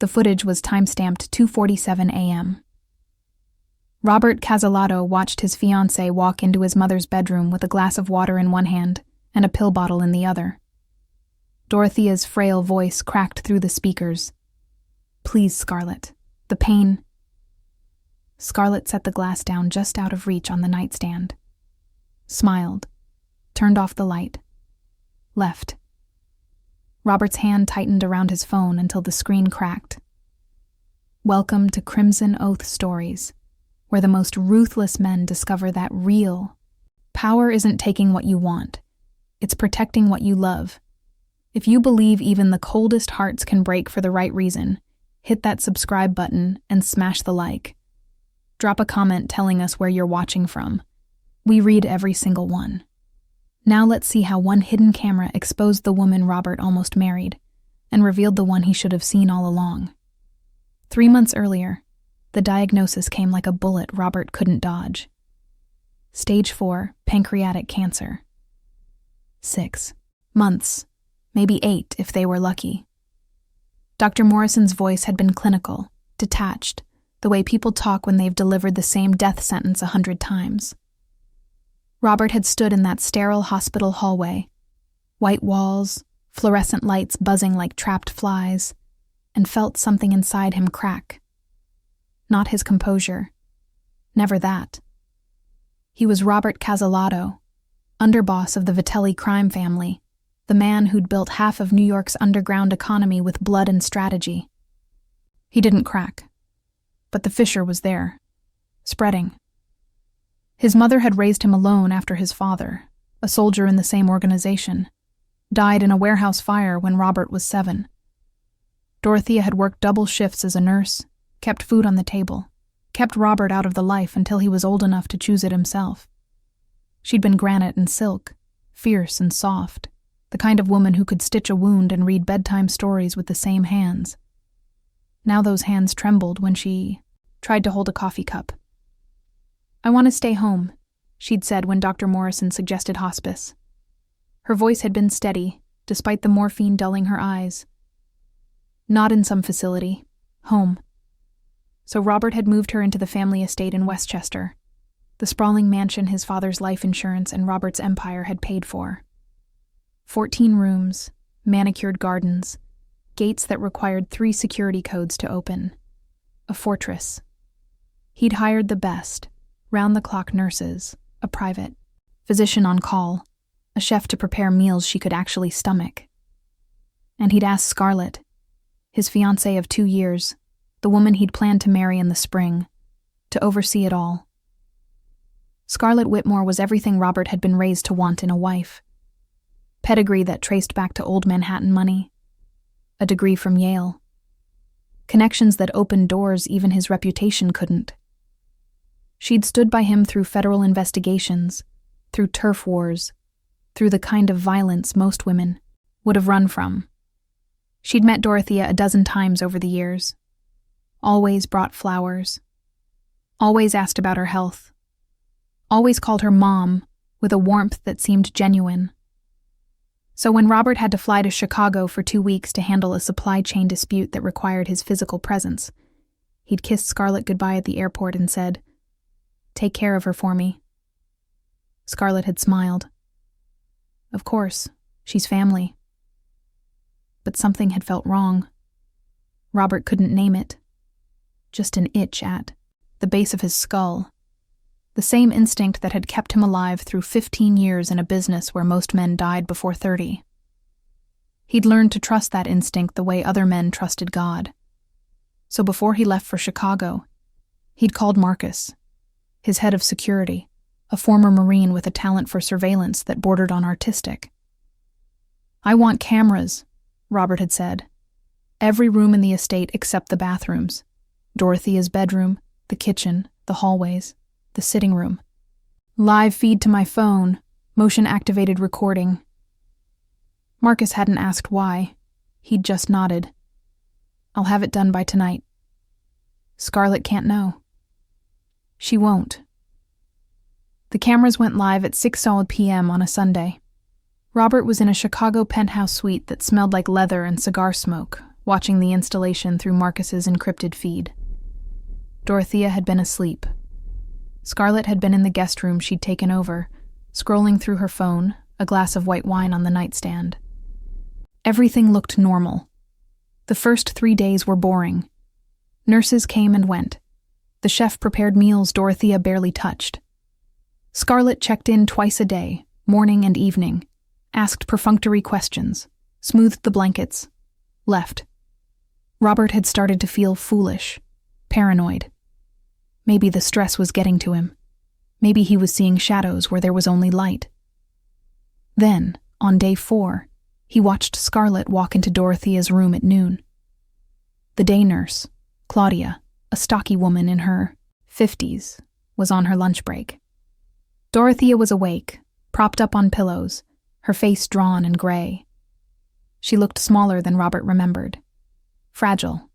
The footage was timestamped 2:47 a.m. Robert Casalato watched his fiancée walk into his mother's bedroom with a glass of water in one hand and a pill bottle in the other. Dorothea's frail voice cracked through the speakers. "Please, Scarlett. The pain." Scarlett set the glass down just out of reach on the nightstand. Smiled. Turned off the light. Left. Robert's hand tightened around his phone until the screen cracked. Welcome to Crimson Oath Stories, where the most ruthless men discover that real power isn't taking what you want. It's protecting what you love. If you believe even the coldest hearts can break for the right reason, hit that subscribe button and smash the like. Drop a comment telling us where you're watching from. We read every single one. Now let's see how one hidden camera exposed the woman Robert almost married and revealed the one he should have seen all along. 3 months earlier, the diagnosis came like a bullet Robert couldn't dodge. Stage 4, pancreatic cancer. 6 months, maybe 8 if they were lucky. Dr. Morrison's voice had been clinical, detached, the way people talk when they've delivered the same death sentence 100 times. Robert had stood in that sterile hospital hallway, white walls, fluorescent lights buzzing like trapped flies, and felt something inside him crack. Not his composure. Never that. He was Robert Casalato, underboss of the Vitelli crime family, the man who'd built half of New York's underground economy with blood and strategy. He didn't crack, but the fissure was there, spreading. His mother had raised him alone after his father, a soldier in the same organization, died in a warehouse fire when Robert was 7. Dorothea had worked double shifts as a nurse, kept food on the table, kept Robert out of the life until he was old enough to choose it himself. She'd been granite and silk, fierce and soft, the kind of woman who could stitch a wound and read bedtime stories with the same hands. Now those hands trembled when she tried to hold a coffee cup. "I want to stay home," she'd said when Dr. Morrison suggested hospice. Her voice had been steady, despite the morphine dulling her eyes. Not in some facility. Home. So Robert had moved her into the family estate in Westchester, the sprawling mansion his father's life insurance and Robert's empire had paid for. 14 rooms, manicured gardens, gates that required 3 security codes to open. A fortress. He'd hired the best, round-the-clock nurses, a private physician on call, a chef to prepare meals she could actually stomach. And he'd asked Scarlett, his fiancée of 2 years, the woman he'd planned to marry in the spring, to oversee it all. Scarlett Whitmore was everything Robert had been raised to want in a wife. Pedigree that traced back to old Manhattan money. A degree from Yale. Connections that opened doors even his reputation couldn't. She'd stood by him through federal investigations, through turf wars, through the kind of violence most women would have run from. She'd met Dorothea a dozen times over the years. Always brought flowers. Always asked about her health. Always called her mom with a warmth that seemed genuine. So when Robert had to fly to Chicago for 2 weeks to handle a supply chain dispute that required his physical presence, he'd kissed Scarlett goodbye at the airport and said, "Take care of her for me." Scarlett had smiled. Of course, she's family. But something had felt wrong. Robert couldn't name it. Just an itch at the base of his skull. The same instinct that had kept him alive through 15 years in a business where most men died before 30. He'd learned to trust that instinct the way other men trusted God. So before he left for Chicago, he'd called Marcus, his head of security, a former Marine with a talent for surveillance that bordered on artistic. "I want cameras," Robert had said. "Every room in the estate except the bathrooms. Dorothea's bedroom, the kitchen, the hallways, the sitting room. Live feed to my phone, motion-activated recording." Marcus hadn't asked why. He'd just nodded. "I'll have it done by tonight." Scarlett can't know. She won't. The cameras went live at 6 p.m. on a Sunday. Robert was in a Chicago penthouse suite that smelled like leather and cigar smoke, watching the installation through Marcus's encrypted feed. Dorothea had been asleep. Scarlett had been in the guest room she'd taken over, scrolling through her phone, a glass of white wine on the nightstand. Everything looked normal. The first 3 days were boring. Nurses came and went. The chef prepared meals Dorothea barely touched. Scarlett checked in twice a day, morning and evening, asked perfunctory questions, smoothed the blankets, left. Robert had started to feel foolish, paranoid. Maybe the stress was getting to him. Maybe he was seeing shadows where there was only light. Then, on day 4, he watched Scarlett walk into Dorothea's room at noon. The day nurse, Claudia, a stocky woman in her 50s, was on her lunch break. Dorothea was awake, propped up on pillows, her face drawn and gray. She looked smaller than Robert remembered. Fragile,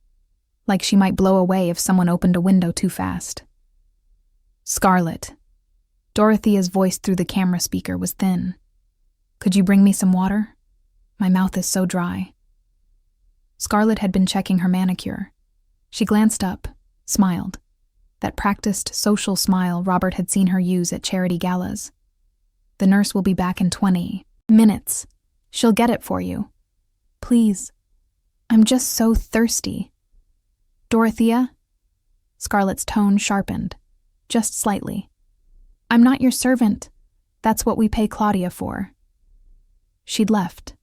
like she might blow away if someone opened a window too fast. "Scarlett." Dorothea's voice through the camera speaker was thin. "Could you bring me some water? My mouth is so dry." Scarlett had been checking her manicure. She glanced up, smiled. That practiced, social smile Robert had seen her use at charity galas. "The nurse will be back in 20 minutes. She'll get it for you. Please. I'm just so thirsty." "Dorothea?" Scarlett's tone sharpened, just slightly. "I'm not your servant. That's what we pay Claudia for." She'd left.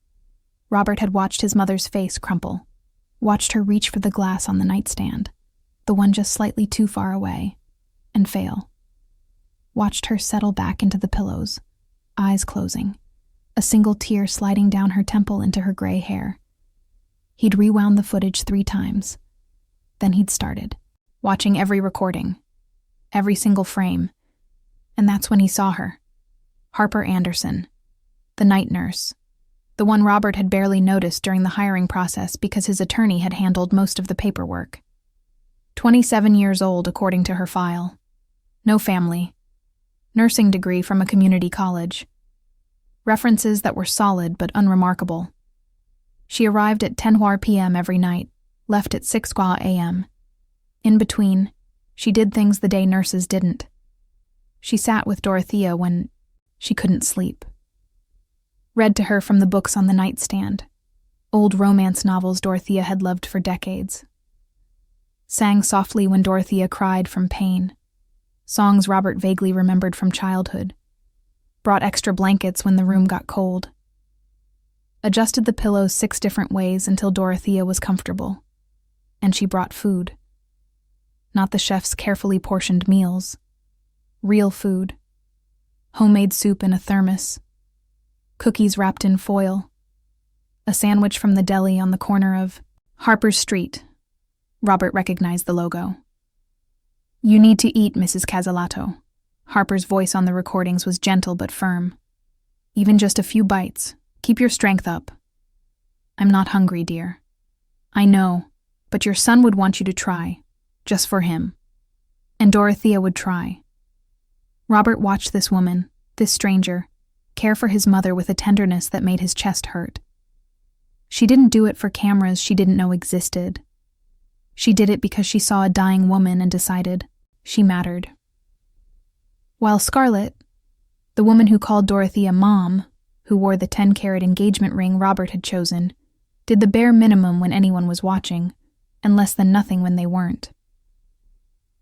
Robert had watched his mother's face crumple, watched her reach for the glass on the nightstand, the one just slightly too far away, and fail. Watched her settle back into the pillows, eyes closing, a single tear sliding down her temple into her gray hair. He'd rewound the footage 3 times. Then he'd started, watching every recording, every single frame. And that's when he saw her. Harper Anderson, the night nurse, the one Robert had barely noticed during the hiring process because his attorney had handled most of the paperwork. 27 years old, according to her file. No family. Nursing degree from a community college. References that were solid but unremarkable. She arrived at 10 p.m. every night, left at 6 a.m. In between, she did things the day nurses didn't. She sat with Dorothea when she couldn't sleep. Read to her from the books on the nightstand, old romance novels Dorothea had loved for decades. Sang softly when Dorothea cried from pain, songs Robert vaguely remembered from childhood. Brought extra blankets when the room got cold. Adjusted the pillows 6 different ways until Dorothea was comfortable. And she brought food. Not the chef's carefully portioned meals. Real food. Homemade soup in a thermos. Cookies wrapped in foil. A sandwich from the deli on the corner of Harper's Street. Robert recognized the logo. "You need to eat, Mrs. Casalato." Harper's voice on the recordings was gentle but firm. "Even just a few bites. Keep your strength up." "I'm not hungry, dear." "I know, but your son would want you to try. Just for him." And Dorothea would try. Robert watched this woman, this stranger, care for his mother with a tenderness that made his chest hurt. She didn't do it for cameras she didn't know existed. She did it because she saw a dying woman and decided she mattered. While Scarlett, the woman who called Dorothea Mom, who wore the 10-carat engagement ring Robert had chosen, did the bare minimum when anyone was watching, and less than nothing when they weren't.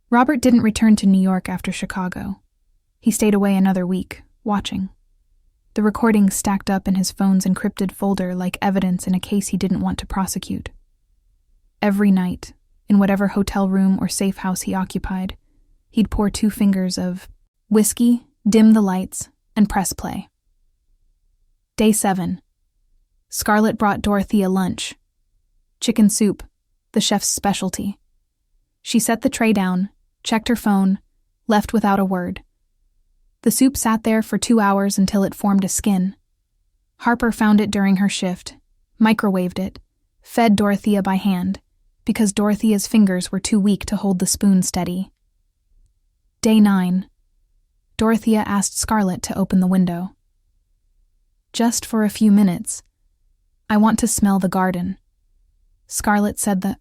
Robert didn't return to New York after Chicago. He stayed away another week, watching. The recordings stacked up in his phone's encrypted folder like evidence in a case he didn't want to prosecute. Every night, in whatever hotel room or safe house he occupied, he'd pour 2 fingers of whiskey, dim the lights, and press play. Day 7. Scarlett brought Dorothea lunch. Chicken soup, the chef's specialty. She set the tray down, checked her phone, left without a word. The soup sat there for 2 hours until it formed a skin. Harper found it during her shift, microwaved it, fed Dorothea by hand, because Dorothea's fingers were too weak to hold the spoon steady. Day 9. Dorothea asked Scarlett to open the window. "Just for a few minutes. I want to smell the garden." Scarlett said that,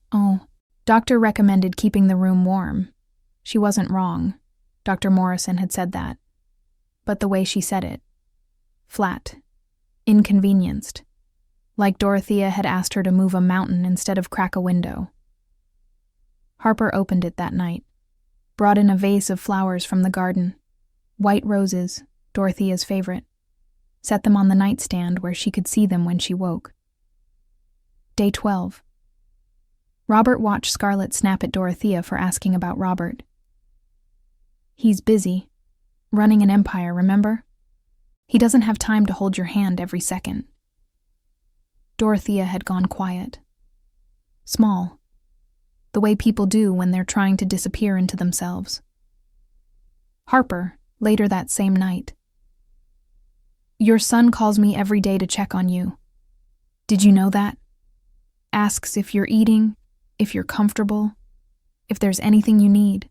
doctor recommended keeping the room warm. She wasn't wrong. Dr. Morrison had said that. But the way she said it. Flat. Inconvenienced. Like Dorothea had asked her to move a mountain instead of crack a window. Harper opened it that night. Brought in a vase of flowers from the garden. White roses, Dorothea's favorite. Set them on the nightstand where she could see them when she woke. Day 12. Robert watched Scarlett snap at Dorothea for asking about Robert. He's busy. Running an empire, remember? He doesn't have time to hold your hand every second. Dorothea had gone quiet. Small. The way people do when they're trying to disappear into themselves. Harper, later that same night. Your son calls me every day to check on you. Did you know that? Asks if you're eating, if you're comfortable, if there's anything you need.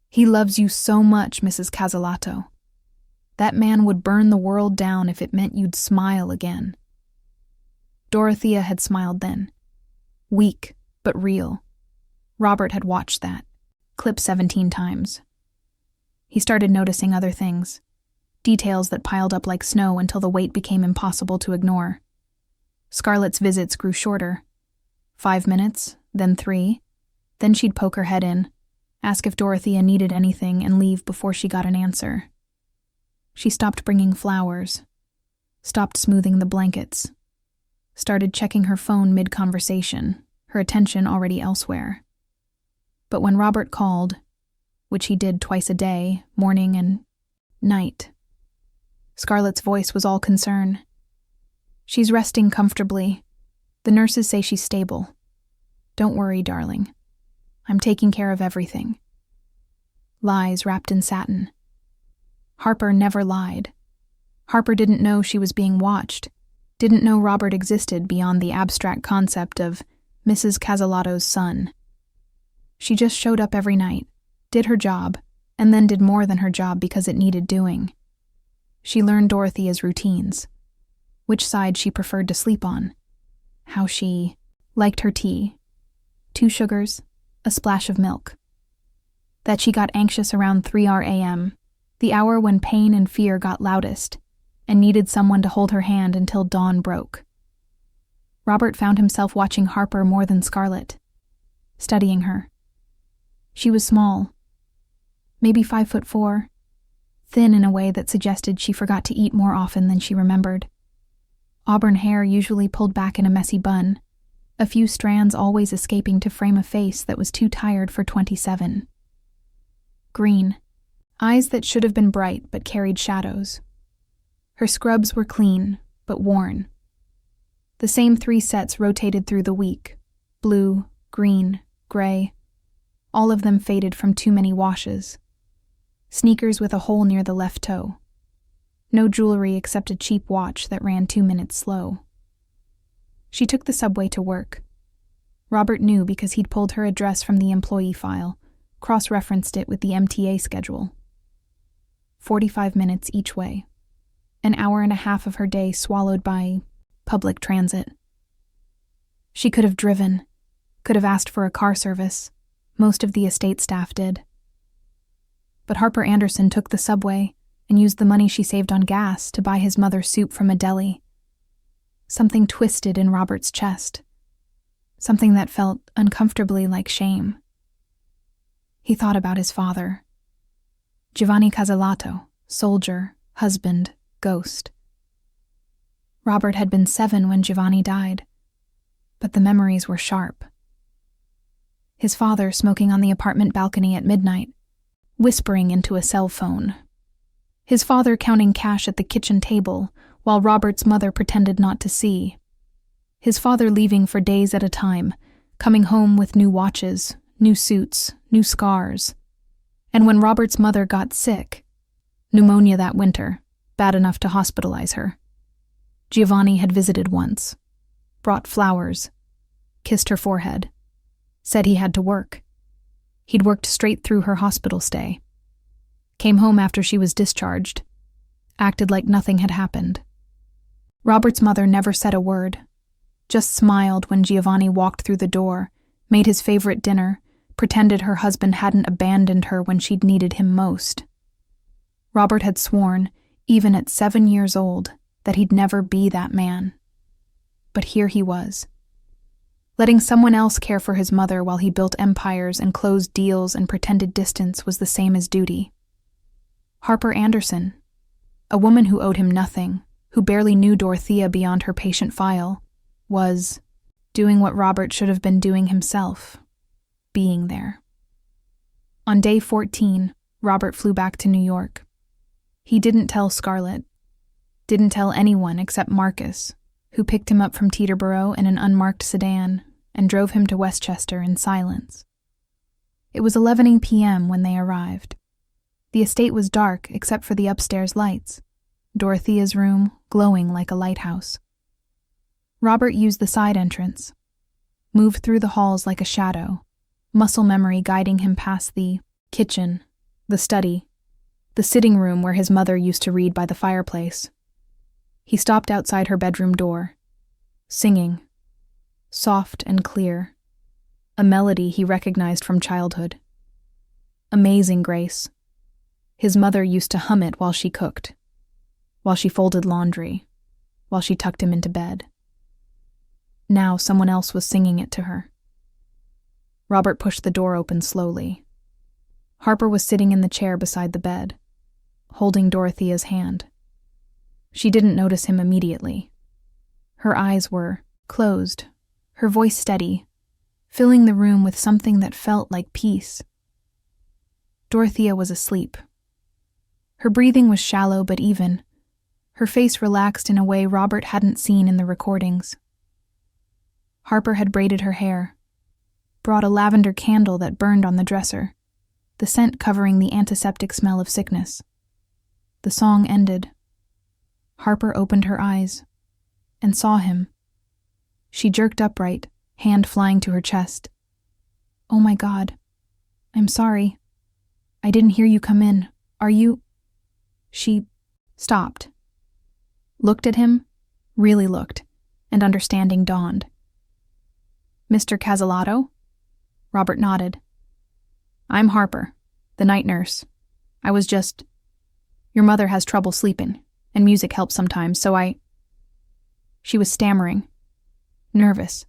He loves you so much, Mrs. Casalato. That man would burn the world down if it meant you'd smile again. Dorothea had smiled then. Weak, but real. Robert had watched that, clip 17 times. He started noticing other things, details that piled up like snow until the weight became impossible to ignore. Scarlett's visits grew shorter. 5 minutes, then 3. Then she'd poke her head in, ask if Dorothea needed anything, and leave before she got an answer. She stopped bringing flowers, stopped smoothing the blankets, started checking her phone mid-conversation, her attention already elsewhere. But when Robert called, which he did twice a day, morning and night, Scarlett's voice was all concern. She's resting comfortably. The nurses say she's stable. Don't worry, darling. I'm taking care of everything. Lies wrapped in satin. Harper never lied. Harper didn't know she was being watched, didn't know Robert existed beyond the abstract concept of Mrs. Casalato's son. She just showed up every night, did her job, and then did more than her job because it needed doing. She learned Dorothea's routines, which side she preferred to sleep on, how she liked her tea, 2 sugars, a splash of milk. That she got anxious around 3 a.m., the hour when pain and fear got loudest, and needed someone to hold her hand until dawn broke. Robert found himself watching Harper more than Scarlett, studying her. She was small, maybe 5'4", thin in a way that suggested she forgot to eat more often than she remembered. Auburn hair usually pulled back in a messy bun, a few strands always escaping to frame a face that was too tired for 27. Green, eyes that should have been bright but carried shadows. Her scrubs were clean, but worn. The same 3 sets rotated through the week, blue, green, gray. All of them faded from too many washes. Sneakers with a hole near the left toe. No jewelry except a cheap watch that ran 2 minutes slow. She took the subway to work. Robert knew because he'd pulled her address from the employee file, cross-referenced it with the MTA schedule. 45 minutes each way. An hour and a half of her day swallowed by public transit. She could have driven, could have asked for a car service. Most of the estate staff did. But Harper Anderson took the subway and used the money she saved on gas to buy his mother soup from a deli. Something twisted in Robert's chest. Something that felt uncomfortably like shame. He thought about his father. Giovanni Casalato, soldier, husband, ghost. Robert had been 7 when Giovanni died, but the memories were sharp. His father smoking on the apartment balcony at midnight, whispering into a cell phone. His father counting cash at the kitchen table while Robert's mother pretended not to see. His father leaving for days at a time, coming home with new watches, new suits, new scars. And when Robert's mother got sick, pneumonia that winter, bad enough to hospitalize her, Giovanni had visited once, brought flowers, kissed her forehead, said he had to work. He'd worked straight through her hospital stay. Came home after she was discharged, acted like nothing had happened. Robert's mother never said a word, just smiled when Giovanni walked through the door, made his favorite dinner, pretended her husband hadn't abandoned her when she'd needed him most. Robert had sworn, even at 7 years old, that he'd never be that man. But here he was. Letting someone else care for his mother while he built empires and closed deals and pretended distance was the same as duty. Harper Anderson, a woman who owed him nothing, who barely knew Dorothea beyond her patient file, was doing what Robert should have been doing himself, being there. On day 14, Robert flew back to New York. He didn't tell Scarlett, didn't tell anyone except Marcus, who picked him up from Teterboro in an unmarked sedan and drove him to Westchester in silence. It was 11 p.m. when they arrived. The estate was dark except for the upstairs lights, Dorothea's room glowing like a lighthouse. Robert used the side entrance, moved through the halls like a shadow, muscle memory guiding him past the kitchen, the study, the sitting room where his mother used to read by the fireplace. He stopped outside her bedroom door, singing, soft and clear, a melody he recognized from childhood. Amazing Grace. His mother used to hum it while she cooked, while she folded laundry, while she tucked him into bed. Now someone else was singing it to her. Robert pushed the door open slowly. Harper was sitting in the chair beside the bed, holding Dorothea's hand. She didn't notice him immediately. Her eyes were closed, her voice steady, filling the room with something that felt like peace. Dorothea was asleep. Her breathing was shallow but even, her face relaxed in a way Robert hadn't seen in the recordings. Harper had braided her hair, brought a lavender candle that burned on the dresser, the scent covering the antiseptic smell of sickness. The song ended. Harper opened her eyes and saw him. She jerked upright, hand flying to her chest. "Oh my God. I'm sorry. I didn't hear you come in. Are you—" She stopped, looked at him, really looked, and understanding dawned. "Mr. Cazalato?" Robert nodded. "I'm Harper, the night nurse. I was just— Your mother has trouble sleeping, and music helps sometimes, so I—" She was stammering, nervous,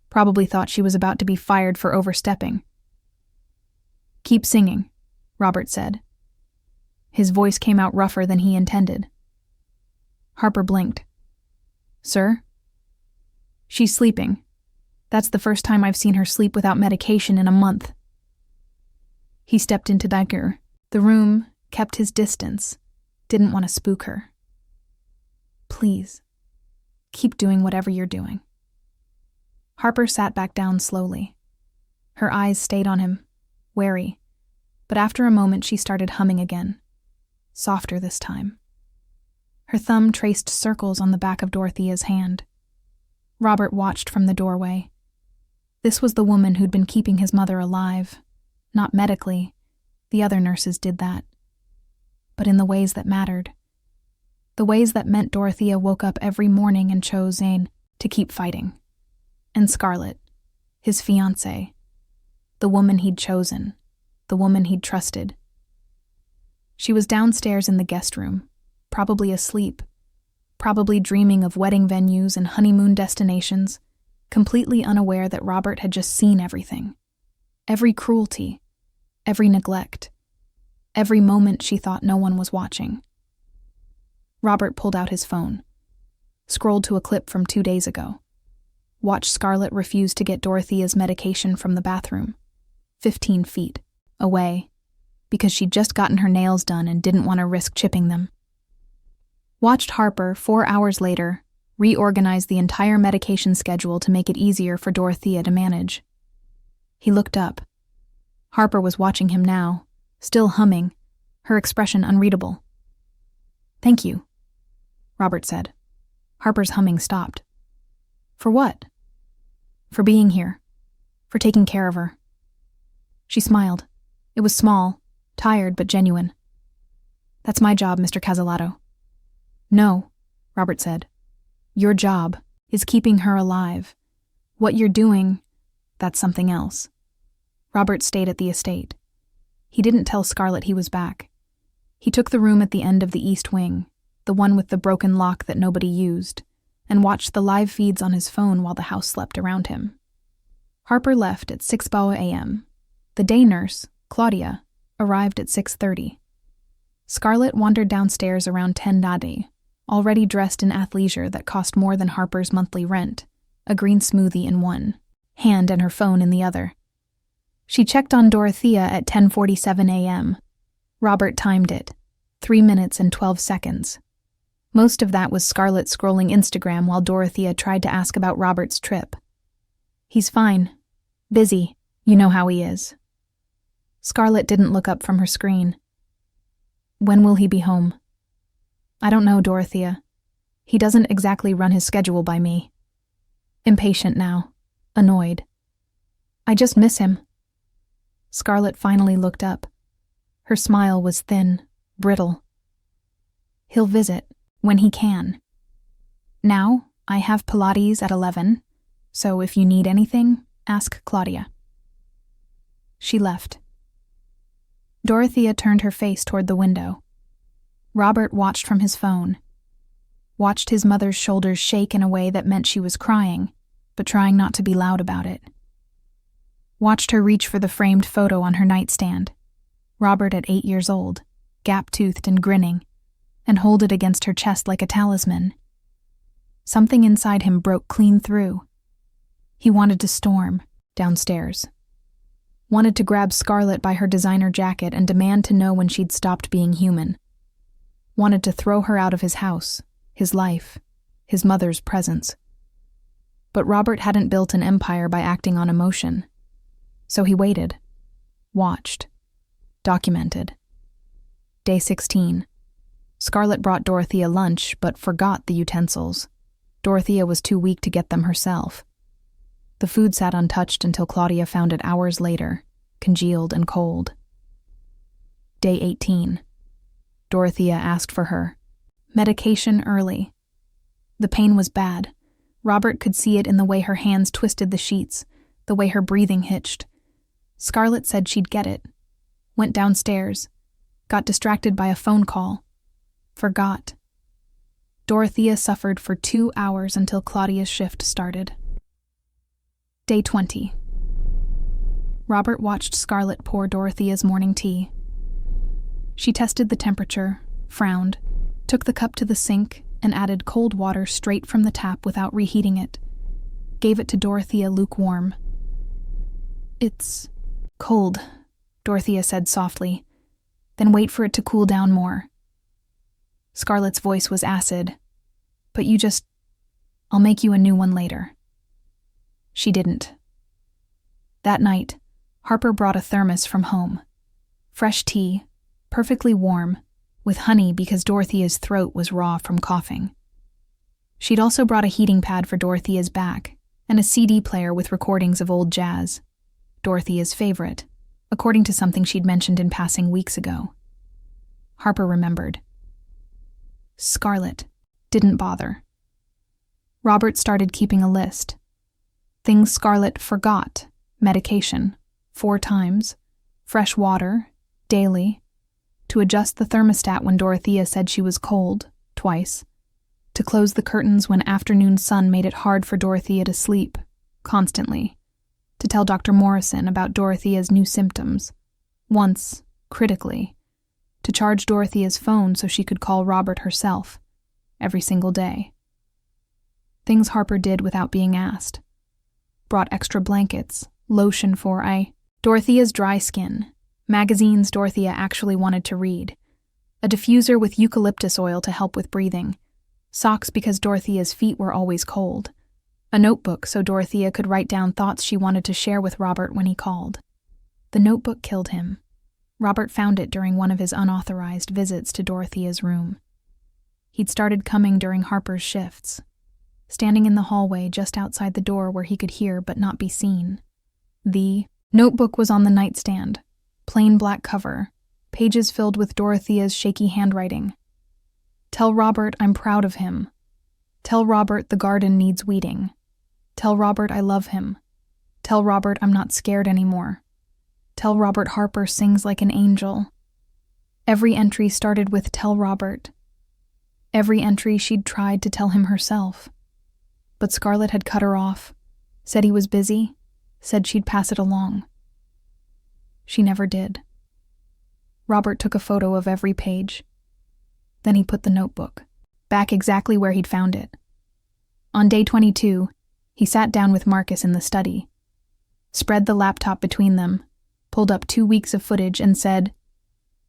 probably thought she was about to be fired for overstepping. "Keep singing," Robert said. His voice came out rougher than he intended. Harper blinked. "Sir?" "She's sleeping. That's the first time I've seen her sleep without medication in a month." He stepped into Dagger. The room kept his distance, didn't want to spook her. "Please, keep doing whatever you're doing." Harper sat back down slowly. Her eyes stayed on him, wary, but after a moment she started humming again, softer this time. Her thumb traced circles on the back of Dorothea's hand. Robert watched from the doorway. This was the woman who'd been keeping his mother alive, not medically, the other nurses did that, but in the ways that mattered. The ways that meant Dorothea woke up every morning and chose Zane to keep fighting. And Scarlett, his fiancée, the woman he'd chosen, the woman he'd trusted. She was downstairs in the guest room, probably asleep, probably dreaming of wedding venues and honeymoon destinations, completely unaware that Robert had just seen everything. Every cruelty, every neglect, every moment she thought no one was watching. Robert pulled out his phone, scrolled to a clip from 2 days ago. Watched Scarlett refuse to get Dorothea's medication from the bathroom, 15 feet away, because she'd just gotten her nails done and didn't want to risk chipping them. Watched Harper, 4 hours later, reorganize the entire medication schedule to make it easier for Dorothea to manage. He looked up. Harper was watching him now, still humming, her expression unreadable. "Thank you," Robert said. Harper's humming stopped. "For what?" "For being here. For taking care of her." She smiled. It was small, tired but genuine. "That's my job, Mr. Cazalato." "No," Robert said. "Your job is keeping her alive. What you're doing, that's something else. Robert stayed at the estate. He didn't tell Scarlett he was back. He took the room at the end of the east wing, the one with the broken lock that nobody used, and watched the live feeds on his phone while the house slept around him. Harper left at 6 a.m. The day nurse, Claudia, arrived at 6:30. Scarlett wandered downstairs around 10:00, already dressed in athleisure that cost more than Harper's monthly rent, a green smoothie in one hand and her phone in the other. She checked on Dorothea at 10:47 a.m. Robert timed it, 3 minutes and 12 seconds. Most of that was Scarlett scrolling Instagram while Dorothea tried to ask about Robert's trip. He's fine. Busy. You know how he is. Scarlett didn't look up from her screen. When will he be home? I don't know, Dorothea. He doesn't exactly run his schedule by me. Impatient now. Annoyed. I just miss him. Scarlett finally looked up. Her smile was thin, brittle. He'll visit, when he can. Now, I have Pilates at 11, so if you need anything, ask Claudia. She left. Dorothea turned her face toward the window. Robert watched from his phone. Watched his mother's shoulders shake in a way that meant she was crying, but trying not to be loud about it. Watched her reach for the framed photo on her nightstand. Robert at 8 years old, gap-toothed and grinning, and hold it against her chest like a talisman. Something inside him broke clean through. He wanted to storm downstairs. Wanted to grab Scarlett by her designer jacket and demand to know when she'd stopped being human. Wanted to throw her out of his house, his life, his mother's presence. But Robert hadn't built an empire by acting on emotion. So he waited, watched, documented. Day 16. Scarlett brought Dorothea lunch, but forgot the utensils. Dorothea was too weak to get them herself. The food sat untouched until Claudia found it hours later, congealed and cold. Day 18. Dorothea asked for her medication early. The pain was bad. Robert could see it in the way her hands twisted the sheets, the way her breathing hitched. Scarlett said she'd get it. Went downstairs. Got distracted by a phone call. Forgot. Dorothea suffered for 2 hours until Claudia's shift started. Day 20. Robert watched Scarlett pour Dorothea's morning tea. She tested the temperature, frowned, took the cup to the sink, and added cold water straight from the tap without reheating it. Gave it to Dorothea lukewarm. It's cold, Dorothea said softly. Then wait for it to cool down more. Scarlett's voice was acid. But I'll make you a new one later. She didn't. That night, Harper brought a thermos from home. Fresh tea, perfectly warm, with honey because Dorothea's throat was raw from coughing. She'd also brought a heating pad for Dorothea's back and a CD player with recordings of old jazz, Dorothea's favorite, according to something she'd mentioned in passing weeks ago. Harper remembered. Scarlett didn't bother. Robert started keeping a list. Things Scarlett forgot: medication, 4 times, fresh water, daily, to adjust the thermostat when Dorothea said she was cold, twice, to close the curtains when afternoon sun made it hard for Dorothea to sleep, constantly, to tell Dr. Morrison about Dorothea's new symptoms, once, critically, to charge Dorothea's phone so she could call Robert herself, every single day. Things Harper did without being asked. Brought extra blankets, lotion for Dorothea's dry skin, magazines Dorothea actually wanted to read, a diffuser with eucalyptus oil to help with breathing, socks because Dorothea's feet were always cold, a notebook so Dorothea could write down thoughts she wanted to share with Robert when he called. The notebook killed him. Robert found it during one of his unauthorized visits to Dorothea's room. He'd started coming during Harper's shifts, standing in the hallway just outside the door where he could hear but not be seen. The notebook was on the nightstand, plain black cover, pages filled with Dorothea's shaky handwriting. Tell Robert I'm proud of him. Tell Robert the garden needs weeding. Tell Robert I love him. Tell Robert I'm not scared anymore. Tell Robert Harper sings like an angel. Every entry started with tell Robert. Every entry she'd tried to tell him herself. But Scarlett had cut her off, said he was busy, said she'd pass it along. She never did. Robert took a photo of every page. Then he put the notebook back exactly where he'd found it. On day 22, he sat down with Marcus in the study, spread the laptop between them, pulled up 2 weeks of footage and said,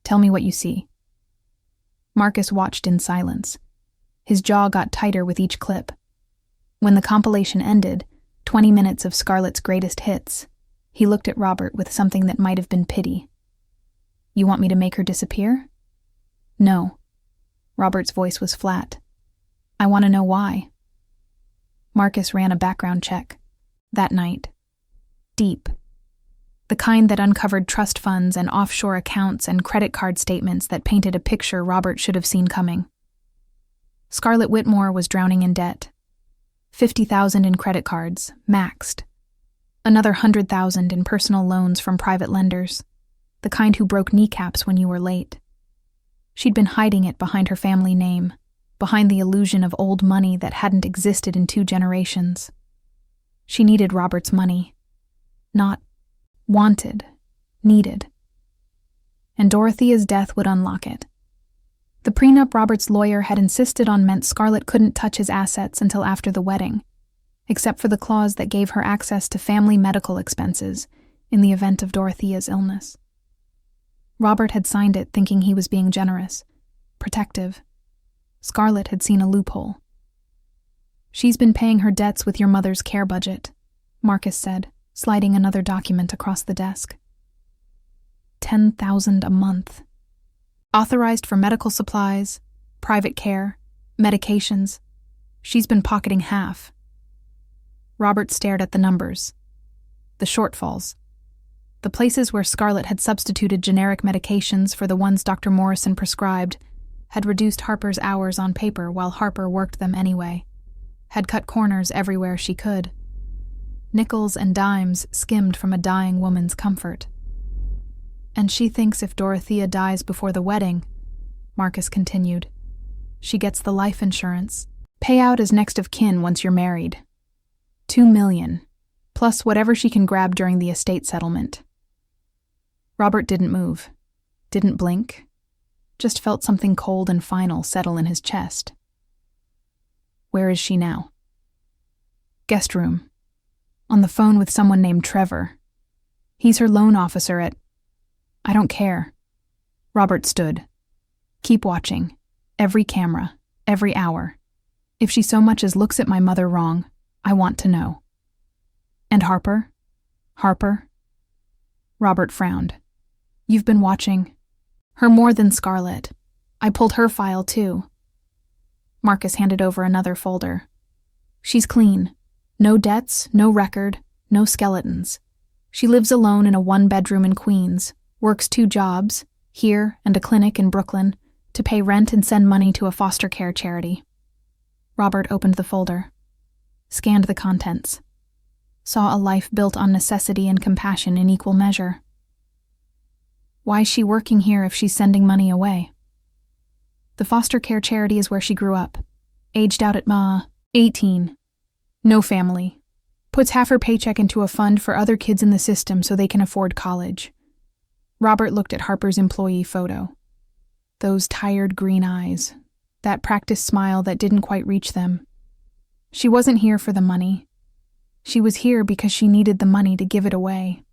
"Tell me what you see." Marcus watched in silence. His jaw got tighter with each clip. When the compilation ended, 20 minutes of Scarlett's greatest hits, he looked at Robert with something that might have been pity. "You want me to make her disappear?" "No." Robert's voice was flat. "I want to know why." Marcus ran a background check. That night. Deep. The kind that uncovered trust funds and offshore accounts and credit card statements that painted a picture Robert should have seen coming. Scarlett Whitmore was drowning in debt. 50,000 in credit cards, maxed. Another 100,000 in personal loans from private lenders, the kind who broke kneecaps when you were late. She'd been hiding it behind her family name, behind the illusion of old money that hadn't existed in 2 generations. She needed Robert's money. Not wanted, needed. And Dorothea's death would unlock it. The prenup Robert's lawyer had insisted on meant Scarlett couldn't touch his assets until after the wedding, except for the clause that gave her access to family medical expenses in the event of Dorothea's illness. Robert had signed it thinking he was being generous, protective. Scarlett had seen a loophole. "She's been paying her debts with your mother's care budget," Marcus said, sliding another document across the desk. 10,000 a month. Authorized for medical supplies, private care, medications. She's been pocketing half. Robert stared at the numbers. The shortfalls. The places where Scarlett had substituted generic medications for the ones Dr. Morrison prescribed had reduced Harper's hours on paper while Harper worked them anyway, had cut corners everywhere she could. Nickels and dimes skimmed from a dying woman's comfort. "And she thinks if Dorothea dies before the wedding," Marcus continued, "she gets the life insurance. Payout as next of kin once you're married. 2 million, plus whatever she can grab during the estate settlement." Robert didn't move, didn't blink, just felt something cold and final settle in his chest. "Where is she now?" "Guest room. On the phone with someone named Trevor. He's her loan officer at—" "I don't care." Robert stood. "Keep watching. Every camera. Every hour. If she so much as looks at my mother wrong, I want to know." "And Harper? Harper?" Robert frowned. "You've been watching. Her more than Scarlett. I pulled her file too." Marcus handed over another folder. "She's clean. No debts, no record, no skeletons. She lives alone in a 1-bedroom in Queens, works 2 jobs, here and a clinic in Brooklyn, to pay rent and send money to a foster care charity." Robert opened the folder, scanned the contents, saw a life built on necessity and compassion in equal measure. "Why's she working here if she's sending money away?" "The foster care charity is where she grew up. Aged out at 18. No family. Puts half her paycheck into a fund for other kids in the system so they can afford college." Robert looked at Harper's employee photo. Those tired green eyes, that practiced smile that didn't quite reach them. She wasn't here for the money. She was here because she needed the money to give it away.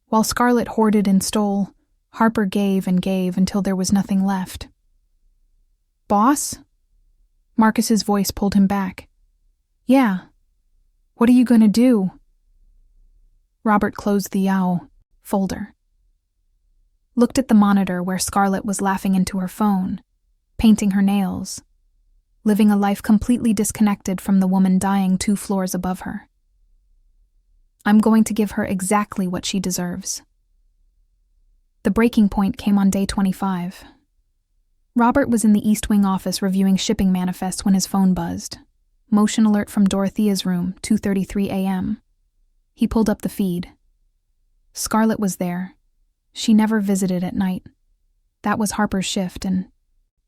While Scarlett hoarded and stole, Harper gave and gave until there was nothing left. "Boss?" Marcus's voice pulled him back. "Yeah. What are you going to do?" Robert closed the folder. Looked at the monitor where Scarlett was laughing into her phone, painting her nails, living a life completely disconnected from the woman dying 2 floors above her. "I'm going to give her exactly what she deserves." The breaking point came on day 25. Robert was in the East Wing office reviewing shipping manifests when his phone buzzed. Motion alert from Dorothea's room, 2:33 a.m. He pulled up the feed. Scarlett was there. She never visited at night. That was Harper's shift, and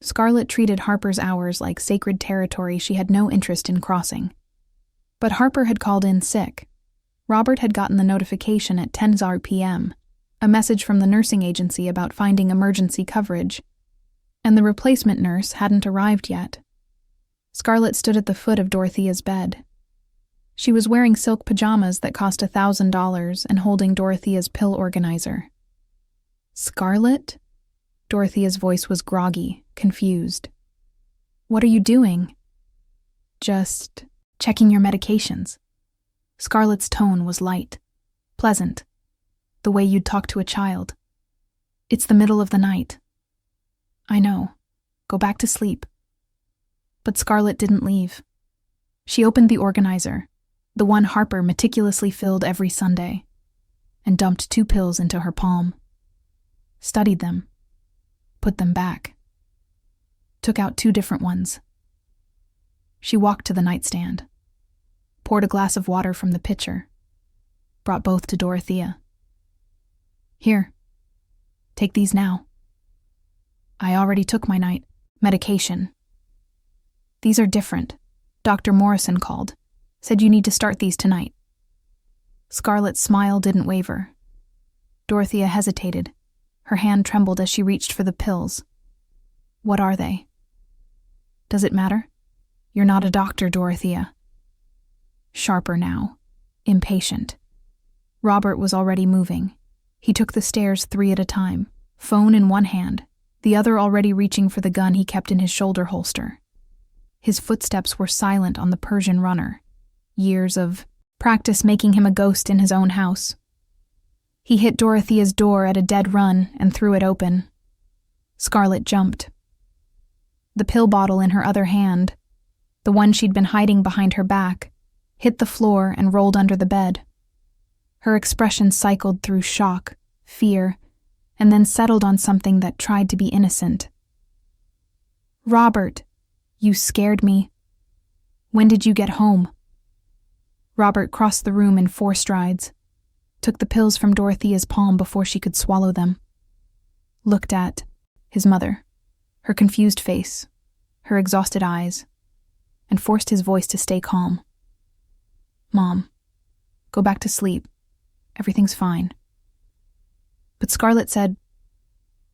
Scarlett treated Harper's hours like sacred territory she had no interest in crossing. But Harper had called in sick. Robert had gotten the notification at 10 p.m., a message from the nursing agency about finding emergency coverage, and the replacement nurse hadn't arrived yet. Scarlett stood at the foot of Dorothea's bed. She was wearing silk pajamas that cost $1,000 and holding Dorothea's pill organizer. "Scarlett?" Dorothea's voice was groggy, confused. "What are you doing?" "Just checking your medications." Scarlett's tone was light, pleasant, the way you'd talk to a child. "It's the middle of the night." "I know. Go back to sleep." But Scarlett didn't leave. She opened the organizer, the one Harper meticulously filled every Sunday, and dumped 2 pills into her palm. Studied them. Put them back. Took out 2 different ones. She walked to the nightstand. Poured a glass of water from the pitcher. Brought both to Dorothea. "Here. Take these now." "I already took my night medication." "These are different. Dr. Morrison called. Said you need to start these tonight." Scarlett's smile didn't waver. Dorothea hesitated. Her hand trembled as she reached for the pills. "What are they?" "Does it matter? You're not a doctor, Dorothea." Sharper now. Impatient. Robert was already moving. He took the stairs 3 at a time, phone in one hand, the other already reaching for the gun he kept in his shoulder holster. His footsteps were silent on the Persian runner. Years of practice making him a ghost in his own house. He hit Dorothea's door at a dead run and threw it open. Scarlett jumped. The pill bottle in her other hand, the one she'd been hiding behind her back, hit the floor and rolled under the bed. Her expression cycled through shock, fear, and then settled on something that tried to be innocent. "Robert, you scared me. When did you get home?" Robert crossed the room in 4 strides, took the pills from Dorothea's palm before she could swallow them. Looked at his mother, her confused face, her exhausted eyes, and forced his voice to stay calm. "Mom, go back to sleep. Everything's fine." But Scarlett said,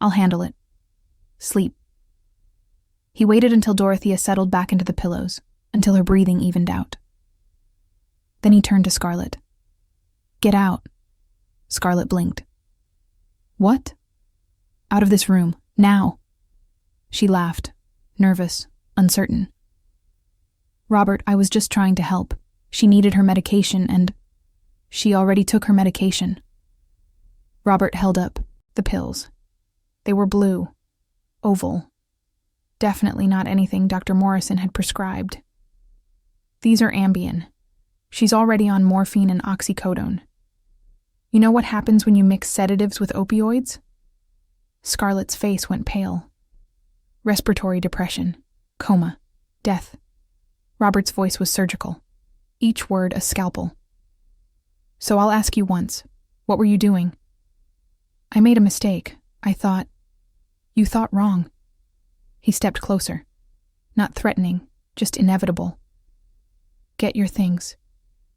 "I'll handle it. Sleep." He waited until Dorothea settled back into the pillows, until her breathing evened out. Then he turned to Scarlett. "Get out." Scarlett blinked. "What?" "Out of this room, now." She laughed, nervous, uncertain. "Robert, I was just trying to help. She needed her medication and she already took her medication." Robert held up the pills. They were blue, oval. Definitely not anything Dr. Morrison had prescribed. "These are Ambien. She's already on morphine and oxycodone. You know what happens when you mix sedatives with opioids?" Scarlett's face went pale. "Respiratory depression, coma, death." Robert's voice was surgical, each word a scalpel. "So I'll ask you once, what were you doing?" "I made a mistake. I thought..." "You thought wrong." He stepped closer. Not threatening, just inevitable. "Get your things.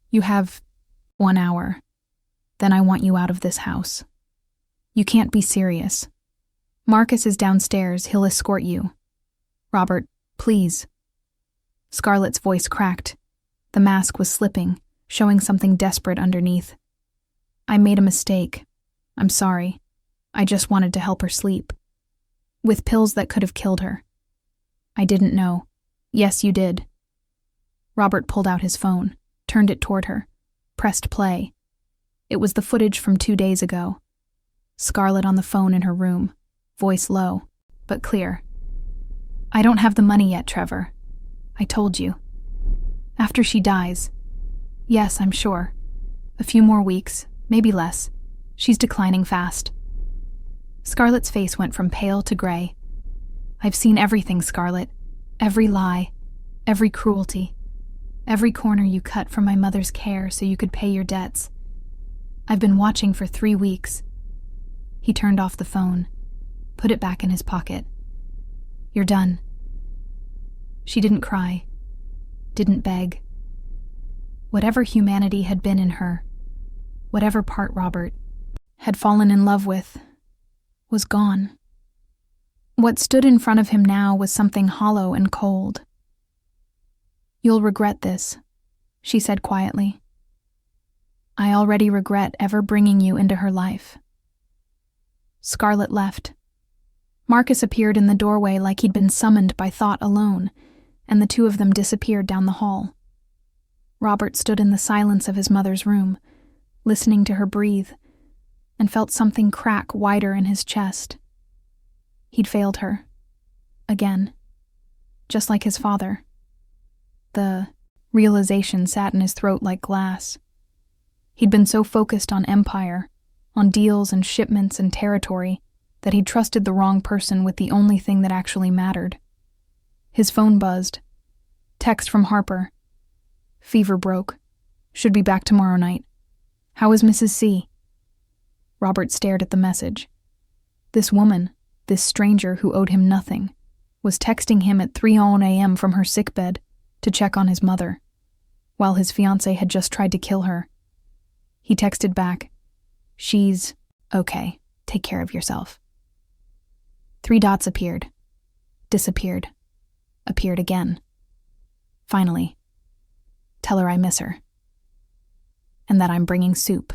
You have 1 hour. Then I want you out of this house. You can't be serious. Marcus is downstairs. He'll escort you. Robert, please." Scarlett's voice cracked. The mask was slipping, showing something desperate underneath. "I made a mistake. I'm sorry. I just wanted to help her sleep. With pills that could have killed her. I didn't know. Yes, you did." Robert pulled out his phone, turned it toward her, pressed play. It was the footage from 2 days ago. Scarlett on the phone in her room, voice low, but clear. "I don't have the money yet, Trevor. I told you. After she dies. Yes, I'm sure. A few more weeks, maybe less. She's declining fast." Scarlett's face went from pale to gray. "I've seen everything, Scarlett. Every lie. Every cruelty. Every corner you cut from my mother's care so you could pay your debts. I've been watching for 3 weeks. He turned off the phone, put it back in his pocket. You're done. She didn't cry, didn't beg. Whatever humanity had been in her, whatever part Robert had fallen in love with, was gone. What stood in front of him now was something hollow and cold. You'll regret this, she said quietly. I already regret ever bringing you into her life. Scarlett left. Marcus appeared in the doorway like he'd been summoned by thought alone, and the two of them disappeared down the hall. Robert stood in the silence of his mother's room, listening to her breathe, and felt something crack wider in his chest. He'd failed her. Again. Just like his father. The realization sat in his throat like glass. He'd been so focused on empire, on deals and shipments and territory, that he'd trusted the wrong person with the only thing that actually mattered. His phone buzzed. Text from Harper. Fever broke. Should be back tomorrow night. How is Mrs. C? Robert stared at the message. This woman, this stranger who owed him nothing, was texting him at 3:00 a.m. from her sickbed to check on his mother, while his fiancée had just tried to kill her. He texted back, She's okay. Take care of yourself. 3 dots appeared, disappeared, appeared again. Finally, tell her I miss her. And that I'm bringing soup.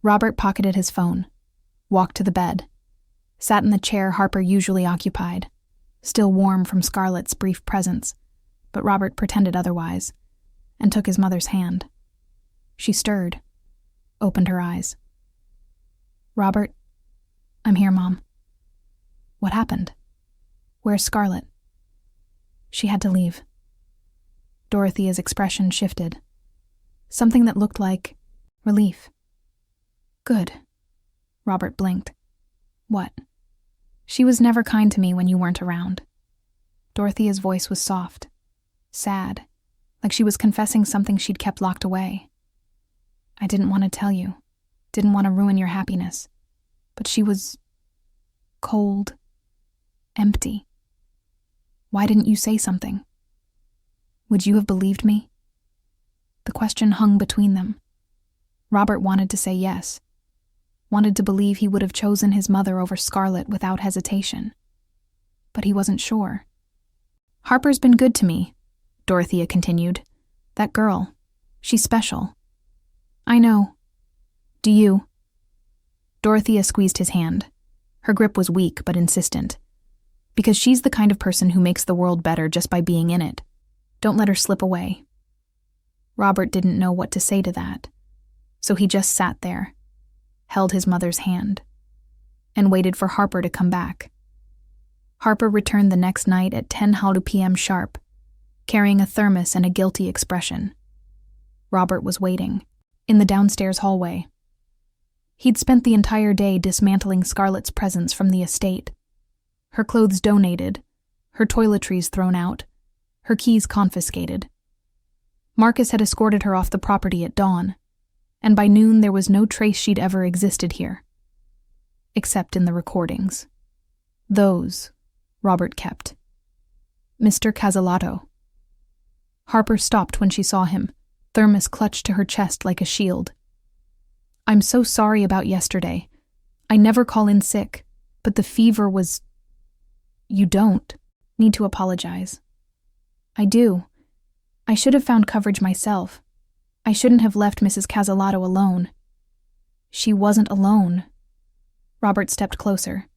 Robert pocketed his phone, walked to the bed, sat in the chair Harper usually occupied, still warm from Scarlett's brief presence, but Robert pretended otherwise, and took his mother's hand. She stirred, opened her eyes. Robert, I'm here, Mom. What happened? Where's Scarlett? She had to leave. Dorothea's expression shifted. Something that looked like relief. Good. Robert blinked. What? She was never kind to me when you weren't around. Dorothea's voice was soft, sad, like she was confessing something she'd kept locked away. I didn't want to tell you, didn't want to ruin your happiness, but she was cold, empty. Why didn't you say something? Would you have believed me? The question hung between them. Robert wanted to say yes, wanted to believe he would have chosen his mother over Scarlett without hesitation. But he wasn't sure. Harper's been good to me, Dorothea continued. That girl, she's special. I know. Do you? Dorothea squeezed his hand. Her grip was weak but insistent. Because she's the kind of person who makes the world better just by being in it. Don't let her slip away. Robert didn't know what to say to that, so he just sat there, held his mother's hand, and waited for Harper to come back. Harper returned the next night at 10:00 p.m. sharp, carrying a thermos and a guilty expression. Robert was waiting, in the downstairs hallway. He'd spent the entire day dismantling Scarlett's presence from the estate. Her clothes donated, her toiletries thrown out, her keys confiscated. Marcus had escorted her off the property at dawn, and by noon there was no trace she'd ever existed here. Except in the recordings. Those, Robert kept. Mr. Casalato. Harper stopped when she saw him, thermos clutched to her chest like a shield. I'm so sorry about yesterday. I never call in sick, but the fever was... You don't need to apologize. I do. I should have found coverage myself. I shouldn't have left Mrs. Casalato alone. She wasn't alone. Robert stepped closer.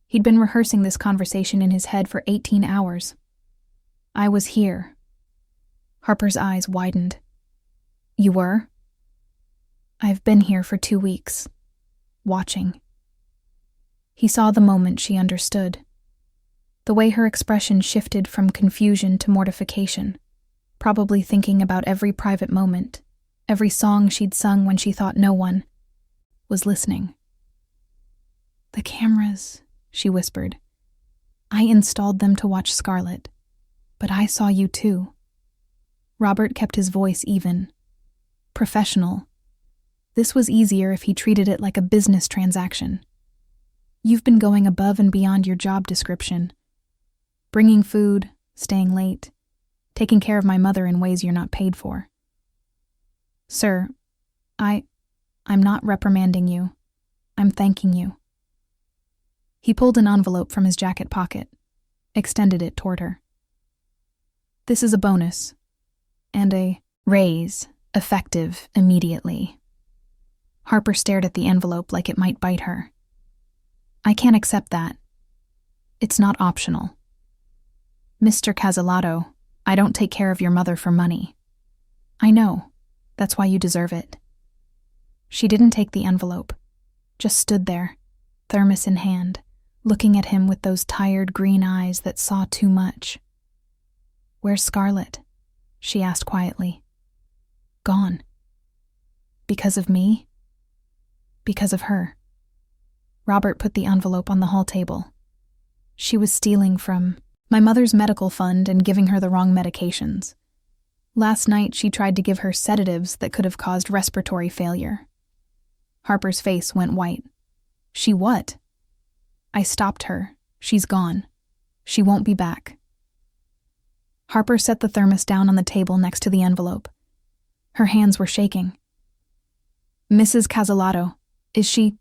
He'd been rehearsing this conversation in his head for 18 hours. I was here. Harper's eyes widened. You were? I've been here for 2 weeks, watching. He saw the moment she understood. The way her expression shifted from confusion to mortification, probably thinking about every private moment, every song she'd sung when she thought no one was listening. The cameras, she whispered. I installed them to watch Scarlett, but I saw you too. Robert kept his voice even. Professional. This was easier if he treated it like a business transaction. You've been going above and beyond your job description. Bringing food, staying late, taking care of my mother in ways you're not paid for. Sir, I'm not reprimanding you. I'm thanking you. He pulled an envelope from his jacket pocket, extended it toward her. This is a bonus, and a raise, effective immediately. Harper stared at the envelope like it might bite her. I can't accept that. It's not optional. Mr. Cazalato, I don't take care of your mother for money. I know. That's why you deserve it. She didn't take the envelope, just stood there, thermos in hand, looking at him with those tired green eyes that saw too much. Where's Scarlett? She asked quietly. Gone. Because of me? Because of her. Robert put the envelope on the hall table. She was stealing from my mother's medical fund and giving her the wrong medications. Last night she tried to give her sedatives that could have caused respiratory failure. Harper's face went white. She what? I stopped her. She's gone. She won't be back. Harper set the thermos down on the table next to the envelope. Her hands were shaking. Mrs. Cazalato, is she?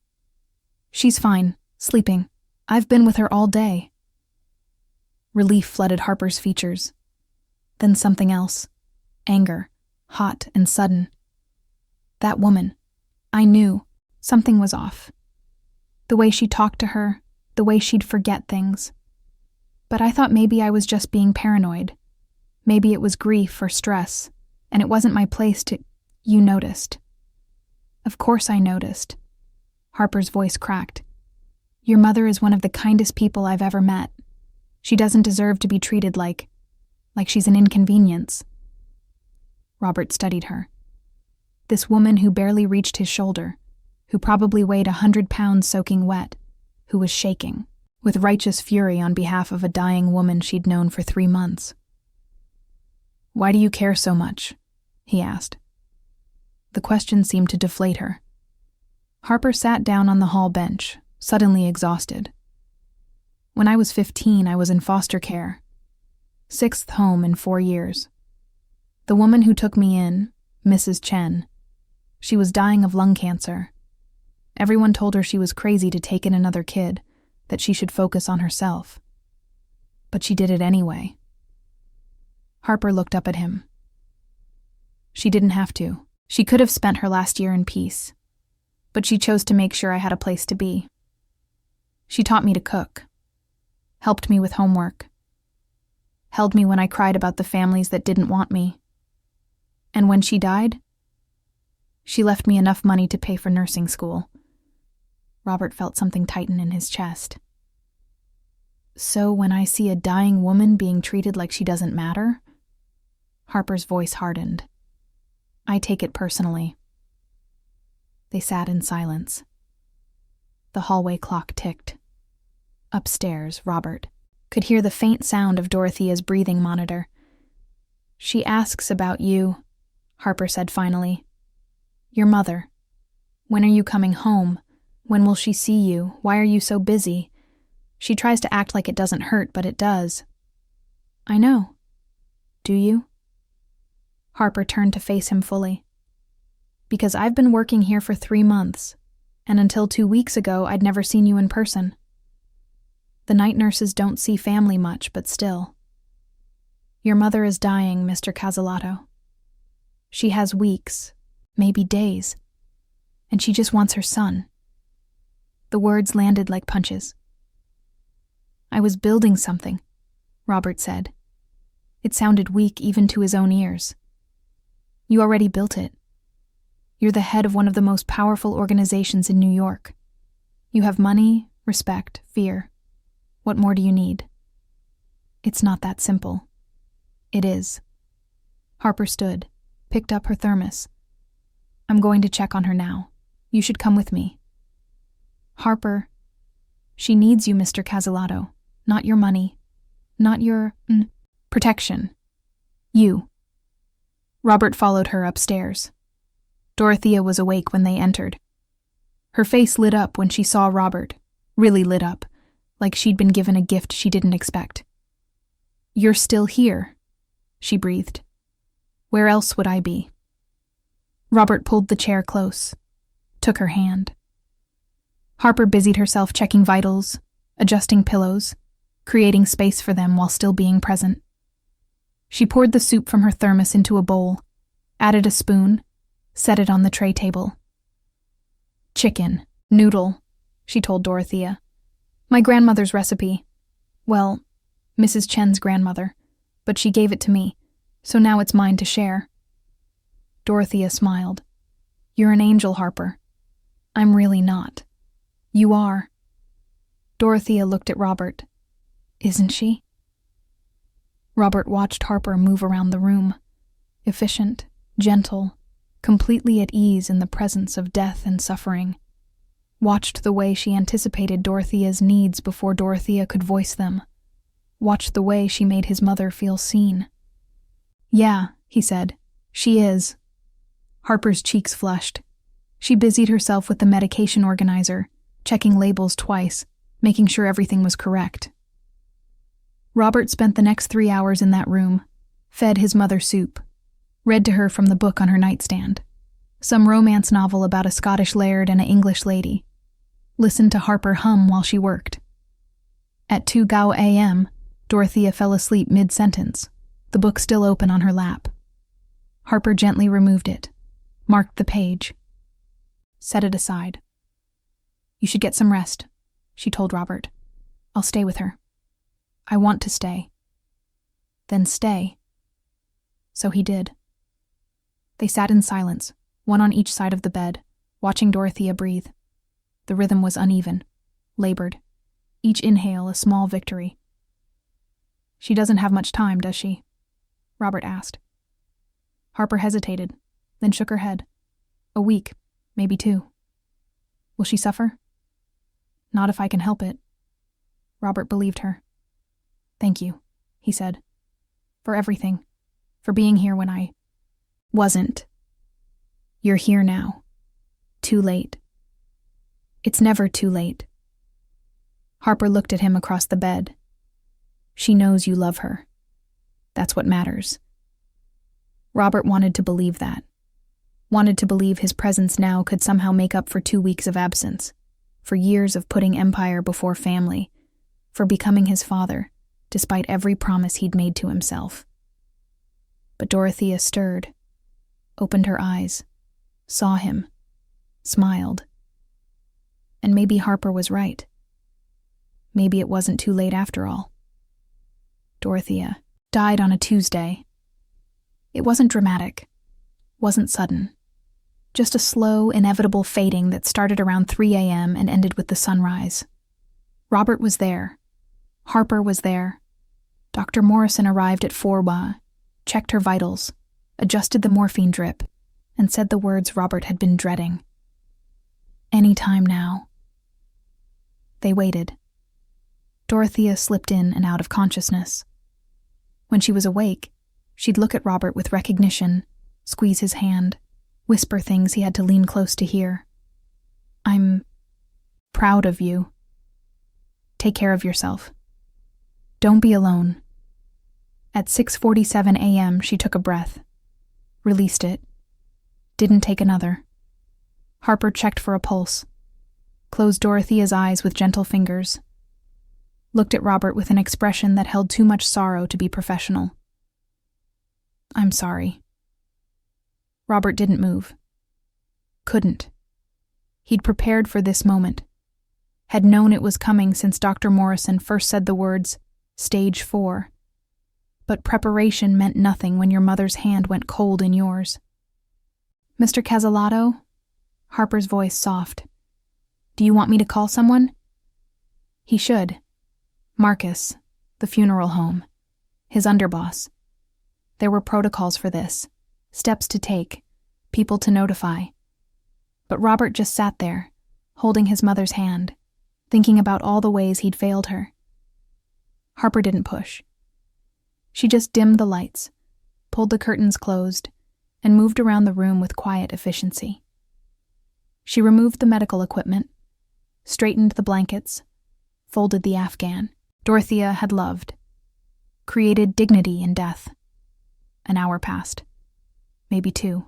She's fine, sleeping. I've been with her all day. Relief flooded Harper's features. Then something else. Anger, hot and sudden. That woman. I knew. Something was off. The way she talked to her, the way she'd forget things. But I thought maybe I was just being paranoid. Maybe it was grief or stress, and it wasn't my place to... You noticed. Of course I noticed. Harper's voice cracked. Your mother is one of the kindest people I've ever met. She doesn't deserve to be treated like she's an inconvenience. Robert studied her. This woman who barely reached his shoulder, who probably weighed 100 pounds soaking wet, who was shaking, with righteous fury on behalf of a dying woman she'd known for 3 months. Why do you care so much? He asked. The question seemed to deflate her. Harper sat down on the hall bench, suddenly exhausted. When I was 15, I was in foster care. 6th home in 4 years. The woman who took me in, Mrs. Chen, she was dying of lung cancer. Everyone told her she was crazy to take in another kid, that she should focus on herself. But she did it anyway. Harper looked up at him. She didn't have to. She could have spent her last year in peace. But she chose to make sure I had a place to be. She taught me to cook, helped me with homework, held me when I cried about the families that didn't want me. And when she died, she left me enough money to pay for nursing school. Robert felt something tighten in his chest. So when I see a dying woman being treated like she doesn't matter, Harper's voice hardened. I take it personally. They sat in silence. The hallway clock ticked. Upstairs, Robert could hear the faint sound of Dorothea's breathing monitor. She asks about you, Harper said finally. Your mother. When are you coming home? When will she see you? Why are you so busy? She tries to act like it doesn't hurt, but it does. I know. Do you? Harper turned to face him fully. Because I've been working here for 3 months, and until 2 weeks ago I'd never seen you in person. The night nurses don't see family much, but still. Your mother is dying, Mr. Cazalato. She has weeks, maybe days, and she just wants her son. The words landed like punches. I was building something, Robert said. It sounded weak even to his own ears. You already built it. You're the head of one of the most powerful organizations in New York. You have money, respect, fear. What more do you need? It's not that simple. It is. Harper stood, picked up her thermos. I'm going to check on her now. You should come with me. Harper, she needs you, Mr. Cazalato. Not your money. Not your, protection. You. Robert followed her upstairs. Dorothea was awake when they entered. Her face lit up when she saw Robert, really lit up, like she'd been given a gift she didn't expect. "You're still here," she breathed. "Where else would I be?" Robert pulled the chair close, took her hand. Harper busied herself checking vitals, adjusting pillows, creating space for them while still being present. She poured the soup from her thermos into a bowl, added a spoon, set it on the tray table. "Chicken, noodle," she told Dorothea. "My grandmother's recipe. Well, Mrs. Chen's grandmother, but she gave it to me, so now it's mine to share." Dorothea smiled. "You're an angel, Harper." "I'm really not." "You are." Dorothea looked at Robert. "Isn't she?" Robert watched Harper move around the room, efficient, gentle, completely at ease in the presence of death and suffering. Watched the way she anticipated Dorothea's needs before Dorothea could voice them. Watched the way she made his mother feel seen. "Yeah," he said, "she is." Harper's cheeks flushed. She busied herself with the medication organizer, checking labels twice, making sure everything was correct. Robert spent the next 3 hours in that room, fed his mother soup, read to her from the book on her nightstand, some romance novel about a Scottish laird and an English lady, listened to Harper hum while she worked. At 2 a.m., Dorothea fell asleep mid-sentence, the book still open on her lap. Harper gently removed it, marked the page, set it aside. "You should get some rest," she told Robert. "I'll stay with her. I want to stay." "Then stay." So he did. They sat in silence, one on each side of the bed, watching Dorothea breathe. The rhythm was uneven, labored, each inhale a small victory. "She doesn't have much time, does she?" Robert asked. Harper hesitated, then shook her head. "A week, maybe 2. "Will she suffer?" "Not if I can help it." Robert believed her. "Thank you," he said. "For everything. For being here when I wasn't. You're here now. Too late. It's never too late." Harper looked at him across the bed. "She knows you love her. That's what matters." Robert wanted to believe that. Wanted to believe his presence now could somehow make up for 2 weeks of absence, for years of putting empire before family, for becoming his father, despite every promise he'd made to himself. But Dorothea stirred, opened her eyes, saw him, smiled. And maybe Harper was right. Maybe it wasn't too late after all. Dorothea died on a Tuesday. It wasn't dramatic, wasn't sudden. Just a slow, inevitable fading that started around 3 a.m. and ended with the sunrise. Robert was there. Harper was there. Dr. Morrison arrived at 4 checked her vitals, adjusted the morphine drip, and said the words Robert had been dreading. "Any time now." They waited. Dorothea slipped in and out of consciousness. When she was awake, she'd look at Robert with recognition, squeeze his hand, whisper things he had to lean close to hear. "I'm proud of you. Take care of yourself. Don't be alone." At 6:47 a.m., she took a breath, released it, didn't take another. Harper checked for a pulse, closed Dorothea's eyes with gentle fingers, looked at Robert with an expression that held too much sorrow to be professional. "I'm sorry." Robert didn't move. Couldn't. He'd prepared for this moment, had known it was coming since Dr. Morrison first said the words, "Stage 4. But preparation meant nothing when your mother's hand went cold in yours. "Mr. Casalato?" Harper's voice soft. "Do you want me to call someone?" He should. Marcus, the funeral home, his underboss. There were protocols for this, steps to take, people to notify. But Robert just sat there, holding his mother's hand, thinking about all the ways he'd failed her. Harper didn't push. She just dimmed the lights, pulled the curtains closed, and moved around the room with quiet efficiency. She removed the medical equipment, straightened the blankets, folded the Afghan Dorothea had loved, created dignity in death. An hour passed, maybe 2.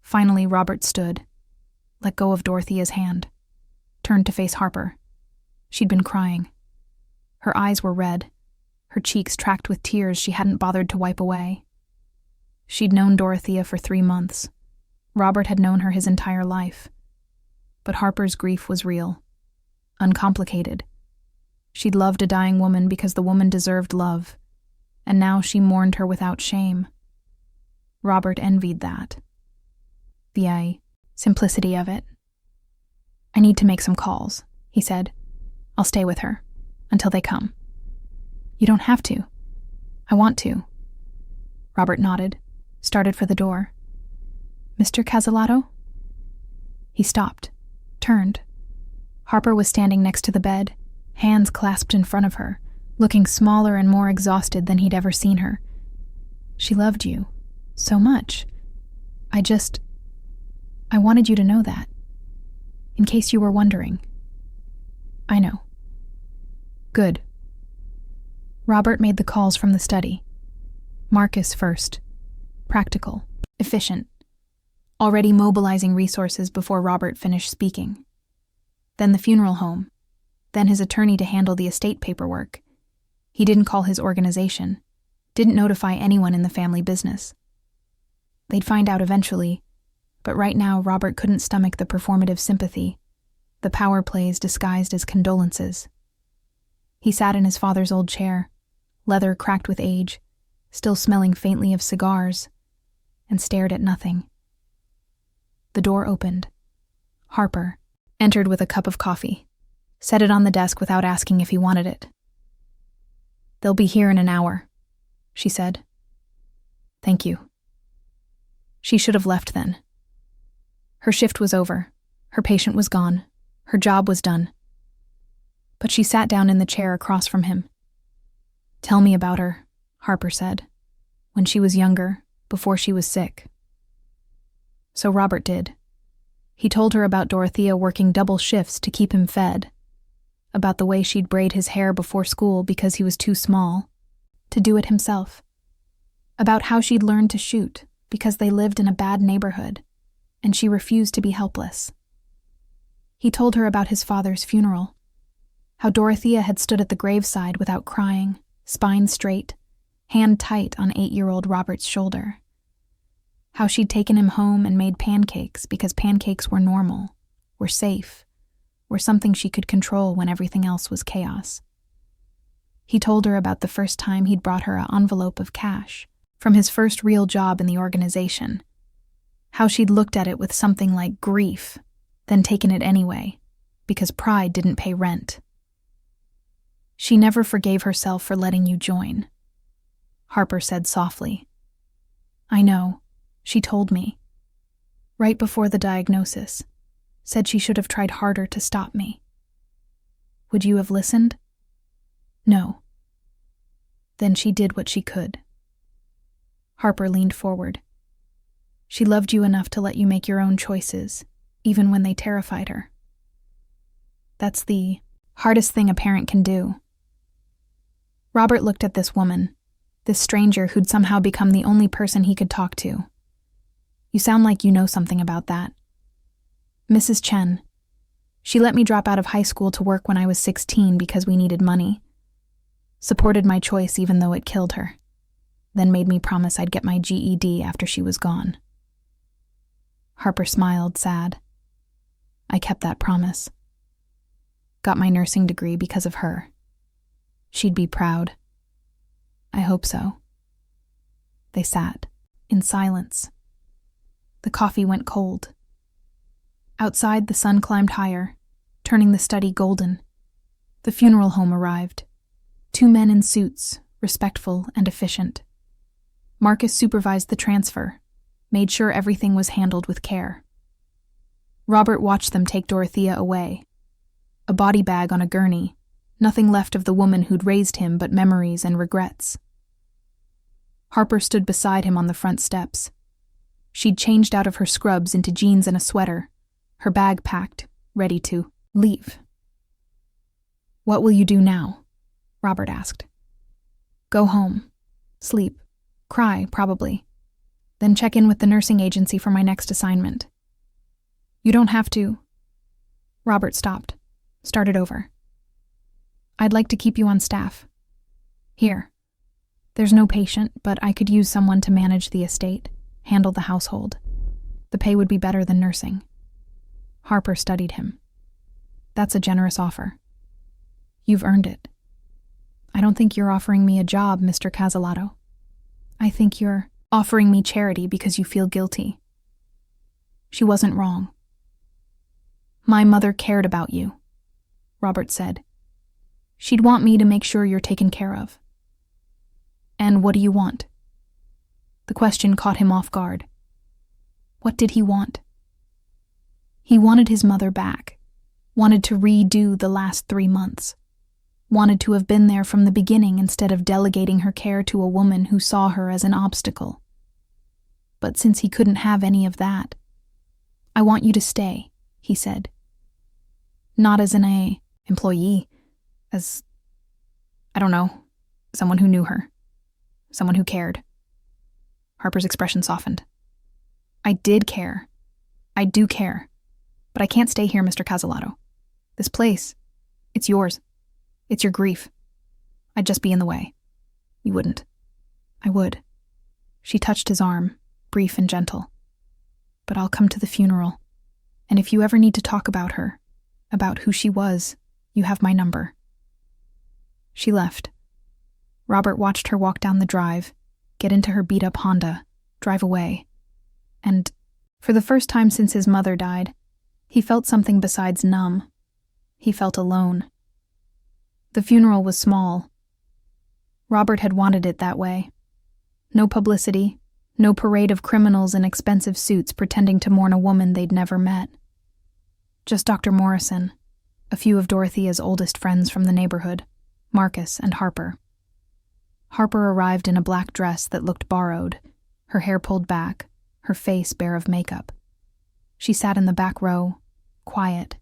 Finally, Robert stood, let go of Dorothea's hand, turned to face Harper. She'd been crying. Her eyes were red, her cheeks tracked with tears she hadn't bothered to wipe away. She'd known Dorothea for 3 months. Robert had known her his entire life. But Harper's grief was real, uncomplicated. She'd loved a dying woman because the woman deserved love, and now she mourned her without shame. Robert envied that. The simplicity of it. "I need to make some calls," he said. "I'll stay with her until they come." "You don't have to. I want to." Robert nodded, started for the door. "Mr. Cazalato?" He stopped, turned. Harper was standing next to the bed, hands clasped in front of her, looking smaller and more exhausted than he'd ever seen her. "She loved you so much. I wanted you to know that. In case you were wondering." "I know." "Good." Robert made the calls from the study. Marcus first. Practical, efficient, already mobilizing resources before Robert finished speaking. Then the funeral home. Then his attorney to handle the estate paperwork. He didn't call his organization, didn't notify anyone in the family business. They'd find out eventually, but right now Robert couldn't stomach the performative sympathy, the power plays disguised as condolences. He sat in his father's old chair, leather cracked with age, still smelling faintly of cigars, and stared at nothing. The door opened. Harper entered with a cup of coffee, set it on the desk without asking if he wanted it. "They'll be here in an hour," she said. "Thank you." She should have left then. Her shift was over, her patient was gone, her job was done. But she sat down in the chair across from him. "Tell me about her," Harper said. "When she was younger, before she was sick." So Robert did. He told her about Dorothea working double shifts to keep him fed, about the way she'd braid his hair before school because he was too small, to do it himself, about how she'd learned to shoot because they lived in a bad neighborhood, and she refused to be helpless. He told her about his father's funeral, how Dorothea had stood at the graveside without crying, spine straight, hand tight on 8-year-old Robert's shoulder. How she'd taken him home and made pancakes because pancakes were normal, were safe, were something she could control when everything else was chaos. He told her about the first time he'd brought her an envelope of cash from his first real job in the organization, how she'd looked at it with something like grief, then taken it anyway, because pride didn't pay rent. "She never forgave herself for letting you join," Harper said softly. "I know. She told me. Right before the diagnosis. Said she should have tried harder to stop me. Would you have listened?" "No." "Then she did what she could." Harper leaned forward. "She loved you enough to let you make your own choices, even when they terrified her. That's the hardest thing a parent can do." Robert looked at this woman, this stranger who'd somehow become the only person he could talk to. "You sound like you know something about that." "Mrs. Chen. She let me drop out of high school to work when I was 16 because we needed money. Supported my choice even though it killed her. Then made me promise I'd get my GED after she was gone." Harper smiled, sad. "I kept that promise. Got my nursing degree because of her. She'd be proud." "I hope so." They sat, in silence. The coffee went cold. Outside, the sun climbed higher, turning the study golden. The funeral home arrived. 2 men in suits, respectful and efficient. Marcus supervised the transfer, made sure everything was handled with care. Robert watched them take Dorothea away. A body bag on a gurney, nothing left of the woman who'd raised him but memories and regrets. Harper stood beside him on the front steps, She'd changed out of her scrubs into jeans and a sweater, her bag packed, ready to leave. "What will you do now?" Robert asked. "Go home. Sleep. Cry, probably. Then check in with the nursing agency for my next assignment." "You don't have to." Robert stopped, started over. "I'd like to keep you on staff. Here. There's no patient, but I could use someone to manage the estate, handle the household. The pay would be better than nursing." Harper studied him. "That's a generous offer. You've earned it. I don't think you're offering me a job, Mr. Casalato. I think you're offering me charity because you feel guilty." She wasn't wrong. "My mother cared about you," Robert said. "She'd want me to make sure you're taken care of." "And what do you want?" The question caught him off guard. What did he want? He wanted his mother back, wanted to redo the last 3 months, wanted to have been there from the beginning instead of delegating her care to a woman who saw her as an obstacle. But since he couldn't have any of that, "I want you to stay," he said. "Not as an employee, as, I don't know, someone who knew her, someone who cared." Harper's expression softened. "I did care. I do care. But I can't stay here, Mr. Casalato. This place, it's yours. It's your grief. I'd just be in the way." "You wouldn't." "I would." She touched his arm, brief and gentle. "But I'll come to the funeral. And if you ever need to talk about her, about who she was, you have my number." She left. Robert watched her walk down the drive, get into her beat-up Honda, drive away. And, for the first time since his mother died, he felt something besides numb. He felt alone. The funeral was small. Robert had wanted it that way. No publicity, no parade of criminals in expensive suits pretending to mourn a woman they'd never met. Just Dr. Morrison, a few of Dorothea's oldest friends from the neighborhood, Marcus and Harper. Harper arrived in a black dress that looked borrowed, her hair pulled back, her face bare of makeup. She sat in the back row, quiet,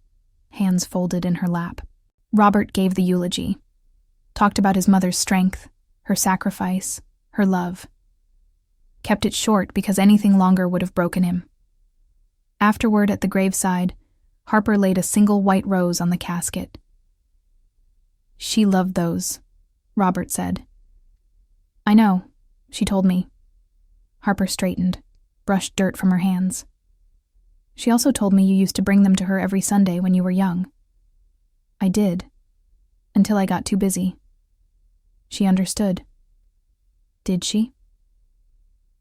hands folded in her lap. Robert gave the eulogy, talked about his mother's strength, her sacrifice, her love. Kept it short because anything longer would have broken him. Afterward, at the graveside, Harper laid a single white rose on the casket. "She loved those," Robert said. "I know," she told me. Harper straightened, brushed dirt from her hands. "She also told me you used to bring them to her every Sunday when you were young." "I did, until I got too busy." She understood. Did she?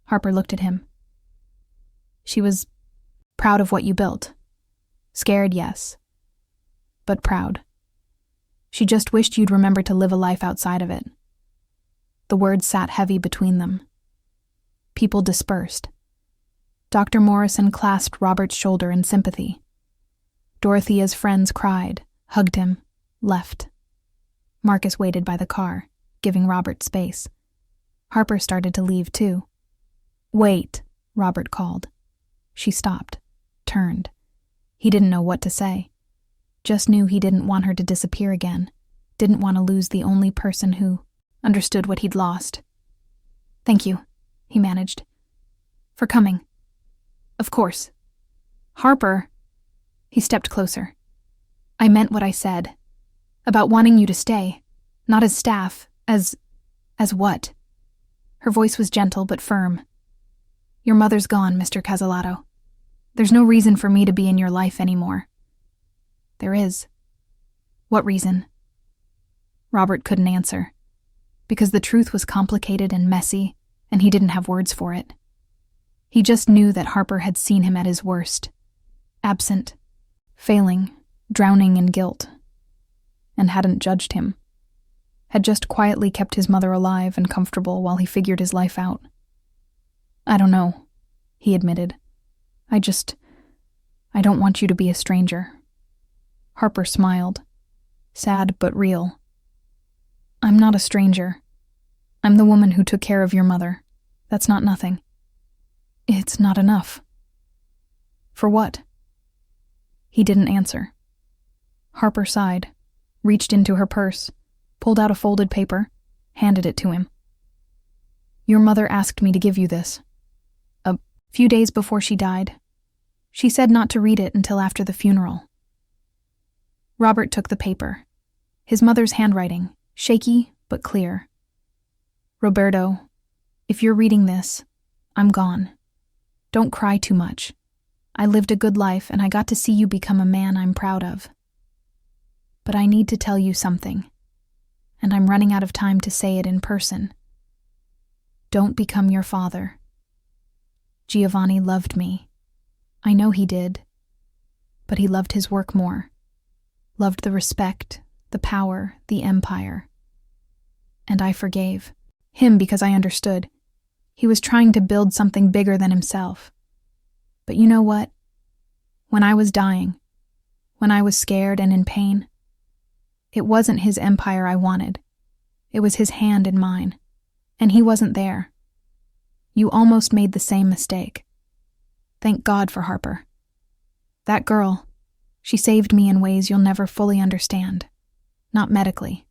Harper looked at him. "She was proud of what you built. Scared, yes, but proud. She just wished you'd remember to live a life outside of it." The words sat heavy between them. People dispersed. Dr. Morrison clasped Robert's shoulder in sympathy. Dorothea's friends cried, hugged him, left. Marcus waited by the car, giving Robert space. Harper started to leave too. "Wait," Robert called. She stopped, turned. He didn't know what to say. Just knew he didn't want her to disappear again, didn't want to lose the only person who understood what he'd lost. "Thank you," he managed. "For coming." "Of course." "Harper," he stepped closer. "I meant what I said. About wanting you to stay. Not as staff, as what?" Her voice was gentle but firm. "Your mother's gone, Mr. Casalato. There's no reason for me to be in your life anymore." "There is." "What reason?" Robert couldn't answer, because the truth was complicated and messy, and he didn't have words for it. He just knew that Harper had seen him at his worst, absent, failing, drowning in guilt, and hadn't judged him. Had just quietly kept his mother alive and comfortable while he figured his life out. "I don't know," he admitted. I don't want you to be a stranger." Harper smiled, sad but real. "I'm not a stranger. I'm the woman who took care of your mother. That's not nothing." It's not enough. For what? He didn't answer. Harper sighed, reached into her purse, pulled out a folded paper, handed it to him. Your mother asked me to give you this. A few days before she died. She said not to read it until after the funeral. Robert took the paper. His mother's handwriting, shaky but clear. Roberto, if you're reading this, I'm gone. Don't cry too much. I lived a good life and I got to see you become a man I'm proud of. But I need to tell you something, and I'm running out of time to say it in person. Don't become your father. Giovanni loved me. I know he did. But he loved his work more. Loved the respect, the power, the empire. And I forgave him because I understood. He was trying to build something bigger than himself. But you know what? When I was dying, when I was scared and in pain, it wasn't his empire I wanted. It was his hand in mine. And he wasn't there. You almost made the same mistake. Thank God for Harper. That girl, she saved me in ways you'll never fully understand. Not medically,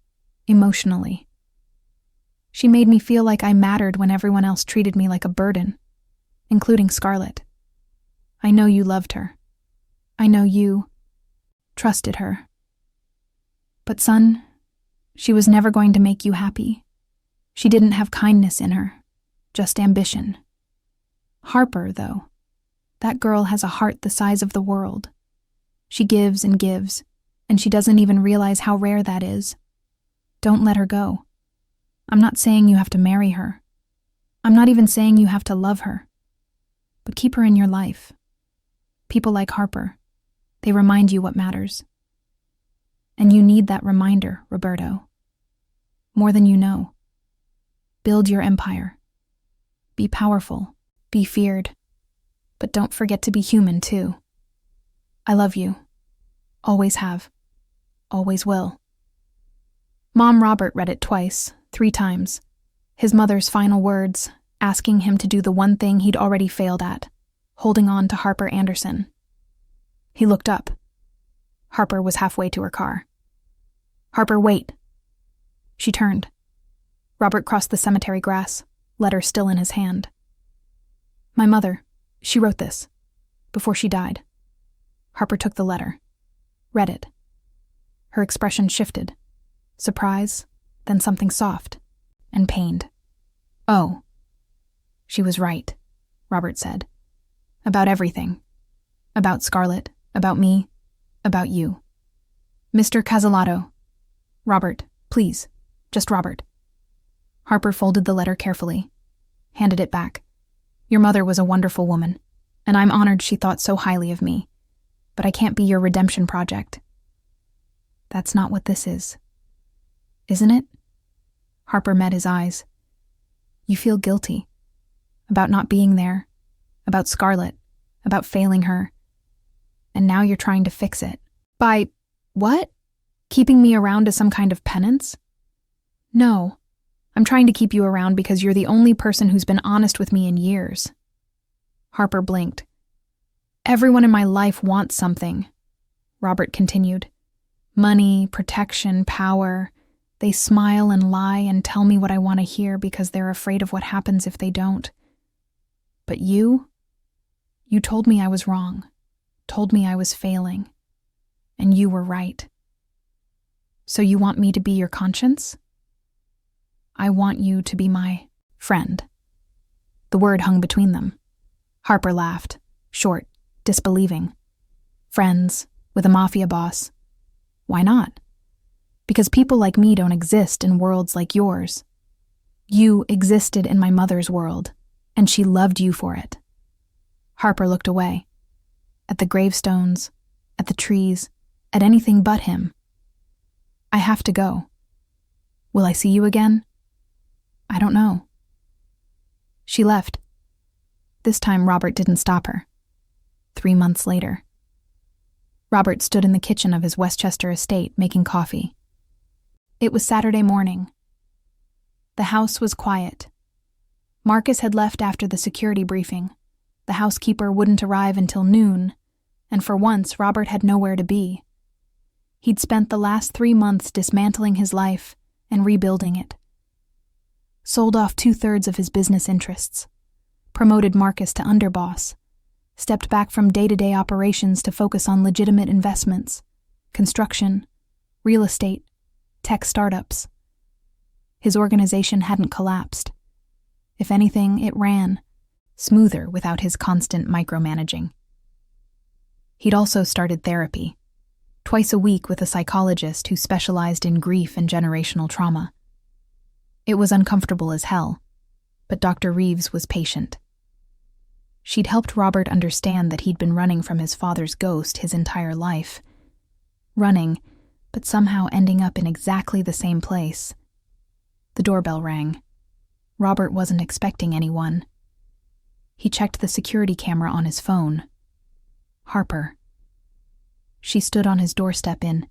emotionally. She made me feel like I mattered when everyone else treated me like a burden, including Scarlett. I know you loved her. I know you trusted her. But son, she was never going to make you happy. She didn't have kindness in her, just ambition. Harper, though, that girl has a heart the size of the world. She gives, and she doesn't even realize how rare that is. Don't let her go. I'm not saying you have to marry her. I'm not even saying you have to love her. But keep her in your life. People like Harper, they remind you what matters. And you need that reminder, Roberto. More than you know. Build your empire. Be powerful. Be feared. But don't forget to be human, too. I love you. Always have. Always will. Mom Robert read it twice, 3 times. His mother's final words, asking him to do the one thing he'd already failed at, holding on to Harper Anderson. He looked up. Harper was halfway to her car. Harper, wait. She turned. Robert crossed the cemetery grass, letter still in his hand. My mother, she wrote this, before she died. Harper took the letter, read it. Her expression shifted. Surprise, then something soft, and pained. Oh. She was right, Robert said. About everything. About Scarlett, about me, about you. Mr. Casalotto. Robert, please, just Robert. Harper folded the letter carefully, handed it back. Your mother was a wonderful woman, and I'm honored she thought so highly of me. But I can't be your redemption project. That's not what this is. Isn't it? Harper met his eyes. You feel guilty. About not being there. About Scarlett. About failing her. And now you're trying to fix it. By what? Keeping me around as some kind of penance? No. I'm trying to keep you around because you're the only person who's been honest with me in years. Harper blinked. Everyone in my life wants something, Robert continued. Money, protection, power. They smile and lie and tell me what I want to hear because they're afraid of what happens if they don't. But you told me I was wrong, told me I was failing, and you were right. So you want me to be your conscience? I want you to be my friend. The word hung between them. Harper laughed, short, disbelieving. Friends, with a mafia boss. Why not? Because people like me don't exist in worlds like yours. You existed in my mother's world, and she loved you for it. Harper looked away. At the gravestones, at the trees, at anything but him. I have to go. Will I see you again? I don't know. She left. This time Robert didn't stop her. 3 months later. Robert stood in the kitchen of his Westchester estate making coffee. It was Saturday morning. The house was quiet. Marcus had left after the security briefing, The housekeeper wouldn't arrive until noon, and for once Robert had nowhere to be. He'd spent the last 3 months dismantling his life and rebuilding it. Sold off 2/3 of his business interests, promoted Marcus to underboss, stepped back from day-to-day operations to focus on legitimate investments, construction, real estate, tech startups. His organization hadn't collapsed. If anything, it ran, smoother without his constant micromanaging. He'd also started therapy, twice a week with a psychologist who specialized in grief and generational trauma. It was uncomfortable as hell, but Dr. Reeves was patient. She'd helped Robert understand that he'd been running from his father's ghost his entire life. Running, but somehow ending up in exactly the same place. The doorbell rang. Robert wasn't expecting anyone. He checked the security camera on his phone. Harper. She stood on his doorstep in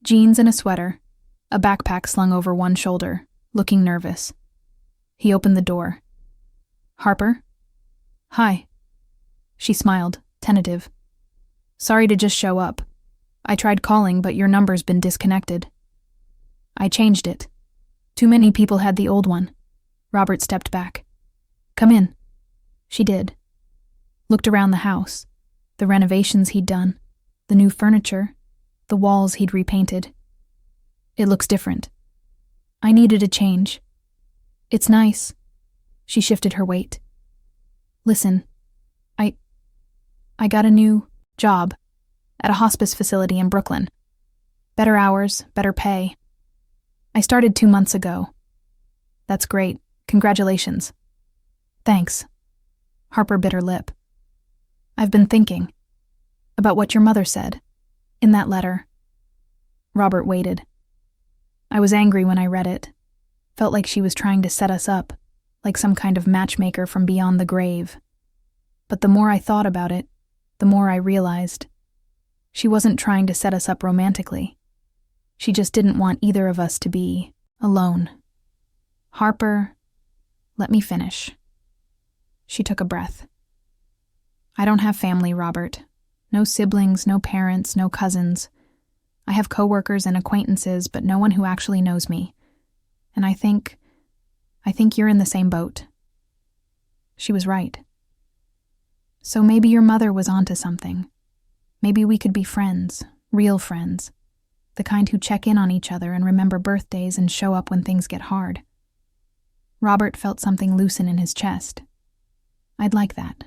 jeans and a sweater, a backpack slung over one shoulder, looking nervous. He opened the door. "Harper?" "Hi." She smiled, tentative. "Sorry to just show up. I tried calling, but your number's been disconnected." "I changed it. Too many people had the old one." Robert stepped back. "Come in." She did. Looked around the house, the renovations he'd done, the new furniture, the walls he'd repainted. "It looks different." "I needed a change." "It's nice." She shifted her weight. "Listen, I got a new job at a hospice facility in Brooklyn. Better hours, better pay. I started 2 months ago." "That's great. Congratulations." "Thanks." Harper bit her lip. "I've been thinking about what your mother said in that letter." Robert waited. "I was angry when I read it. Felt like she was trying to set us up, like some kind of matchmaker from beyond the grave. But the more I thought about it, the more I realized she wasn't trying to set us up romantically. She just didn't want either of us to be alone." "Harper, let me finish." She took a breath. "I don't have family, Robert. No siblings, no parents, no cousins. I have coworkers and acquaintances, but no one who actually knows me. And I think you're in the same boat." She was right. "So maybe your mother was onto something. Maybe we could be friends, real friends, the kind who check in on each other and remember birthdays and show up when things get hard." Robert felt something loosen in his chest. "I'd like that."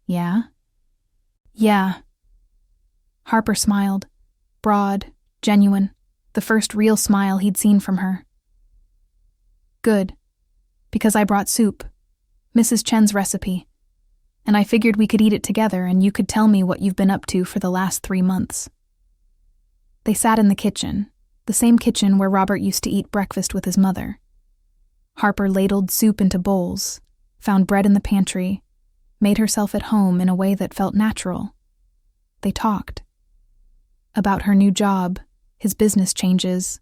"Yeah?" "Yeah." Harper smiled, broad, genuine, the first real smile he'd seen from her. "Good, because I brought soup, Mrs. Chen's recipe, and I figured we could eat it together and you could tell me what you've been up to for the last 3 months. They sat in the kitchen, the same kitchen where Robert used to eat breakfast with his mother. Harper ladled soup into bowls, found bread in the pantry, made herself at home in a way that felt natural. They talked. About her new job, his business changes,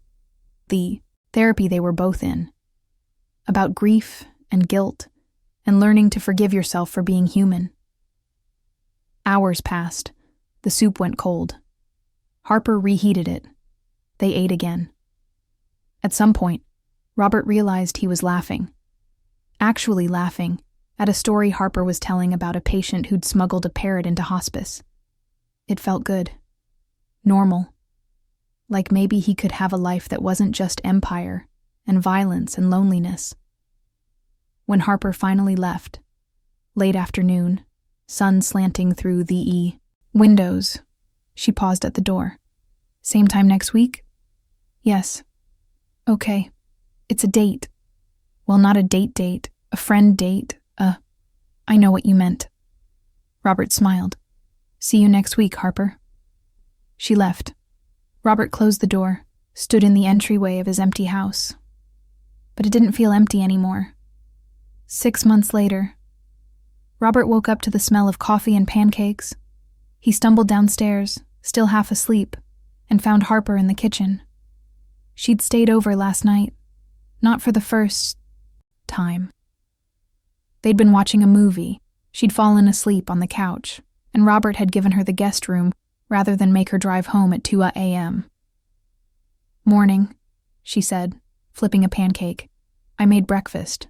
the therapy they were both in. About grief and guilt, and learning to forgive yourself for being human. Hours passed. The soup went cold. Harper reheated it. They ate again. At some point, Robert realized he was laughing. Actually laughing at a story Harper was telling about a patient who'd smuggled a parrot into hospice. It felt good. Normal. Like maybe he could have a life that wasn't just empire and violence and loneliness. When Harper finally left, late afternoon, sun slanting through the windows, she paused at the door. "Same time next week?" "Yes." "Okay. It's a date." "Well, not a date, a friend date, I know what you meant." Robert smiled. "See you next week, Harper." She left. Robert closed the door, stood in the entryway of his empty house. But it didn't feel empty anymore. 6 months later, Robert woke up to the smell of coffee and pancakes. He stumbled downstairs, still half asleep, and found Harper in the kitchen. She'd stayed over last night, not for the first time. They'd been watching a movie, She'd fallen asleep on the couch, and Robert had given her the guest room rather than make her drive home at 2 a.m. "Morning," she said, flipping a pancake. "I made breakfast.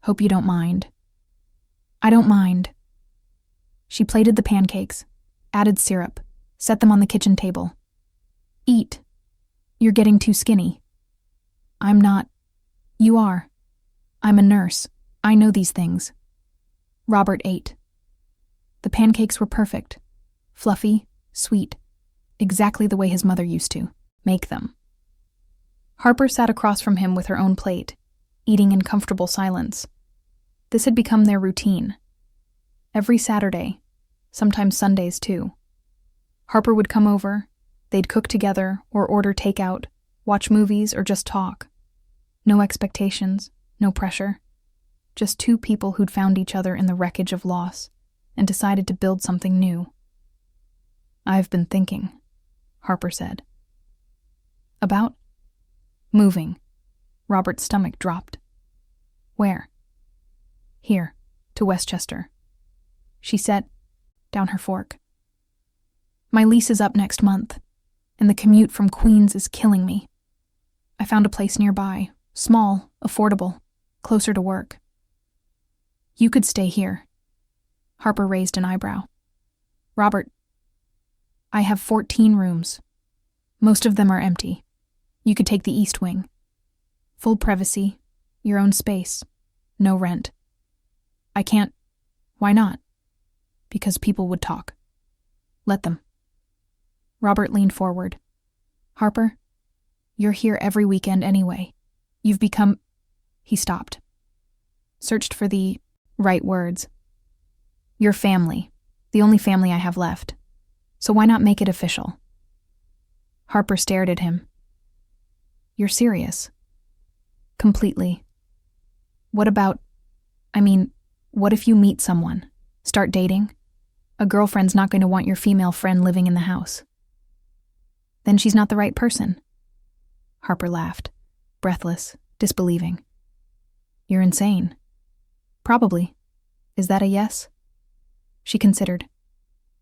Hope you don't mind." "I don't mind." She plated the pancakes, added syrup, set them on the kitchen table. "Eat. You're getting too skinny." "I'm not." "You are. I'm a nurse. I know these things." Robert ate. The pancakes were perfect. Fluffy, sweet, exactly the way his mother used to make them. Harper sat across from him with her own plate, eating in comfortable silence. This had become their routine. Every Saturday, sometimes Sundays too. Harper would come over, they'd cook together or order takeout, watch movies or just talk. No expectations, no pressure. Just two people who'd found each other in the wreckage of loss and decided to build something new. "I've been thinking," Harper said. "About?" "Moving." Robert's stomach dropped. "Where?" "Here, to Westchester." She set down her fork. "My lease is up next month, and the commute from Queens is killing me. I found a place nearby, small, affordable, closer to work." "You could stay here." Harper raised an eyebrow. "Robert, I have 14 rooms. Most of them are empty. You could take the east wing. Full privacy, your own space, no rent." "I can't." "Why not?" "Because people would talk." "Let them." Robert leaned forward. "Harper, you're here every weekend anyway. You've become—" He stopped. Searched for the right words. "Your family, the only family I have left. So why not make it official?" Harper stared at him. "You're serious?" "Completely." What if you meet someone, start dating? A girlfriend's not going to want your female friend living in the house." "Then she's not the right person." Harper laughed, breathless, disbelieving. "You're insane." "Probably. Is that a yes?" She considered,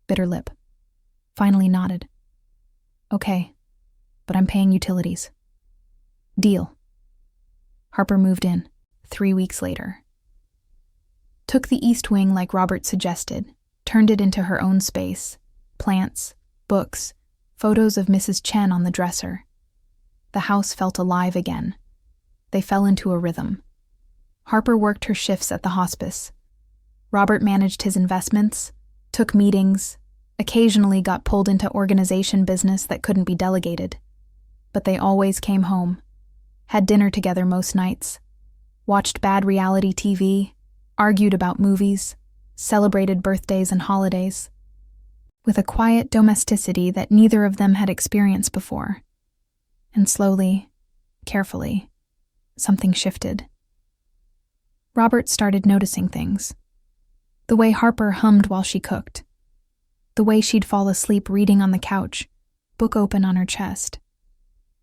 bit her lip, finally nodded. "Okay, but I'm paying utilities." "Deal." Harper moved in, 3 weeks later. Took the east wing like Robert suggested, turned it into her own space, plants, books, photos of Mrs. Chen on the dresser. The house felt alive again. They fell into a rhythm. Harper worked her shifts at the hospice. Robert managed his investments, took meetings, occasionally got pulled into organization business that couldn't be delegated. But they always came home, had dinner together most nights, watched bad reality TV, argued about movies, celebrated birthdays and holidays, with a quiet domesticity that neither of them had experienced before. And slowly, carefully, something shifted. Robert started noticing things. The way Harper hummed while she cooked. The way she'd fall asleep reading on the couch, book open on her chest.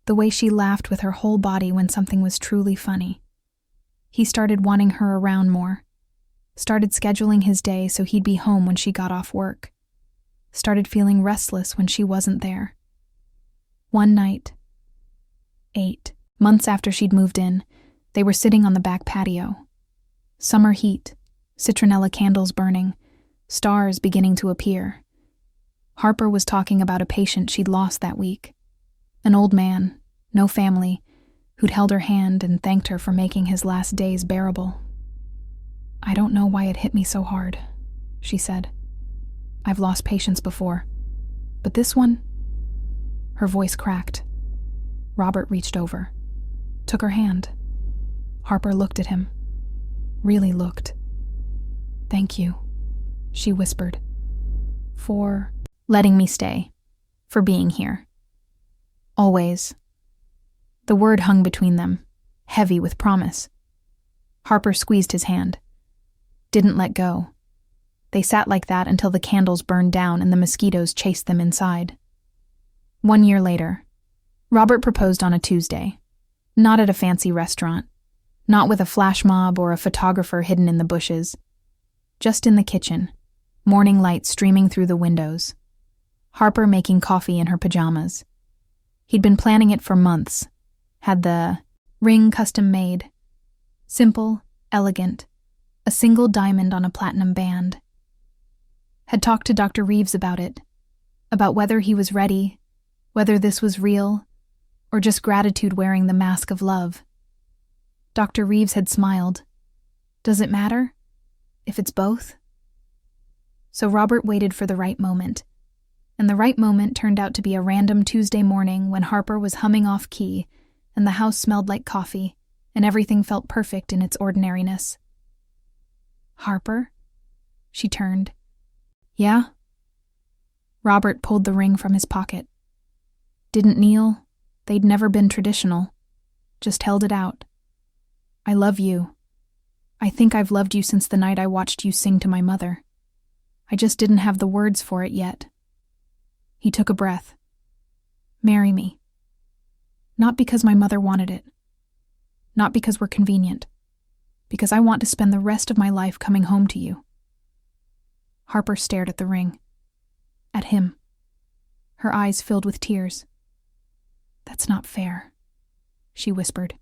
The way she laughed with her whole body when something was truly funny. He started wanting her around more. Started scheduling his day so he'd be home when she got off work. Started feeling restless when she wasn't there. One night, 8 months after she'd moved in, they were sitting on the back patio. Summer heat, citronella candles burning, stars beginning to appear. Harper was talking about a patient she'd lost that week. An old man, no family, who'd held her hand and thanked her for making his last days bearable. "I don't know why it hit me so hard," she said. "I've lost patients before. But this one..." Her voice cracked. Robert reached over, took her hand. Harper looked at him. Really looked. "Thank you," she whispered. "For letting me stay. For being here. Always." The word hung between them, heavy with promise. Harper squeezed his hand. Didn't let go. They sat like that until the candles burned down and the mosquitoes chased them inside. 1 year later, Robert proposed on a Tuesday. Not at a fancy restaurant. Not with a flash mob or a photographer hidden in the bushes. Just in the kitchen, morning light streaming through the windows. Harper making coffee in her pajamas. He'd been planning it for months. Had the ring custom made. Simple, elegant. A single diamond on a platinum band. Had talked to Dr. Reeves about it. About whether he was ready, whether this was real, or just gratitude wearing the mask of love. Dr. Reeves had smiled. Does it matter? If it's both? So Robert waited for the right moment. And the right moment turned out to be a random Tuesday morning when Harper was humming off key, and the house smelled like coffee, and everything felt perfect in its ordinariness. Harper? She turned. Yeah? Robert pulled the ring from his pocket. Didn't kneel. They'd never been traditional. Just held it out. I love you. I think I've loved you since the night I watched you sing to my mother. I just didn't have the words for it yet. He took a breath. Marry me. Not because my mother wanted it. Not because we're convenient. Because I want to spend the rest of my life coming home to you. Harper stared at the ring. At him. Her eyes filled with tears. That's not fair, she whispered.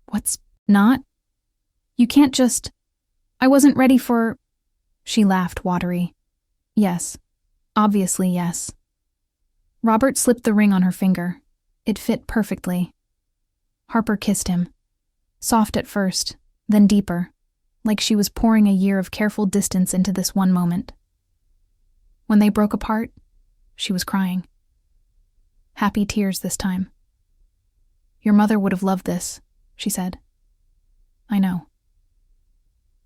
What's not? You can't just... I wasn't ready for... She laughed, watery. Yes. Obviously, yes. Robert slipped the ring on her finger. It fit perfectly. Harper kissed him. Soft at first, then deeper, like she was pouring a year of careful distance into this one moment. When they broke apart, she was crying. Happy tears this time. Your mother would have loved this, she said. I know.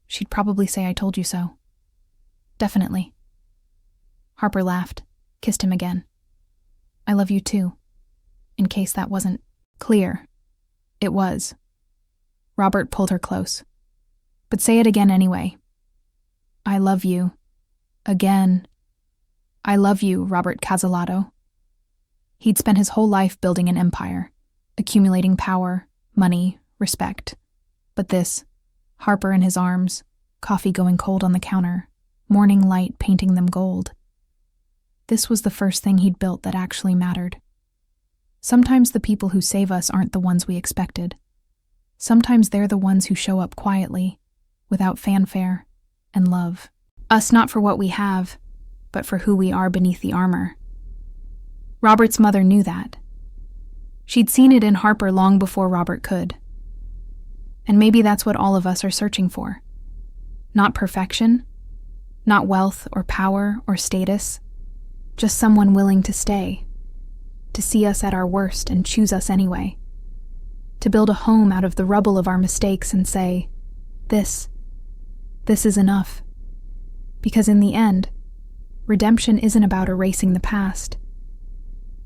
She'd probably say I told you so. Definitely. Harper laughed, kissed him again. I love you too. In case that wasn't clear. It was. Robert pulled her close. But say it again anyway. I love you. Again. I love you, Robert Casalato. He'd spent his whole life building an empire, accumulating power, money, respect. But this, Harper in his arms, coffee going cold on the counter, morning light painting them gold. This was the first thing he'd built that actually mattered. Sometimes the people who save us aren't the ones we expected. Sometimes they're the ones who show up quietly, without fanfare, and love. Us not for what we have, but for who we are beneath the armor. Robert's mother knew that. She'd seen it in Harper long before Robert could. And maybe that's what all of us are searching for. Not perfection, not wealth or power or status, just someone willing to stay, to see us at our worst and choose us anyway, to build a home out of the rubble of our mistakes and say, this is enough. Because in the end, redemption isn't about erasing the past.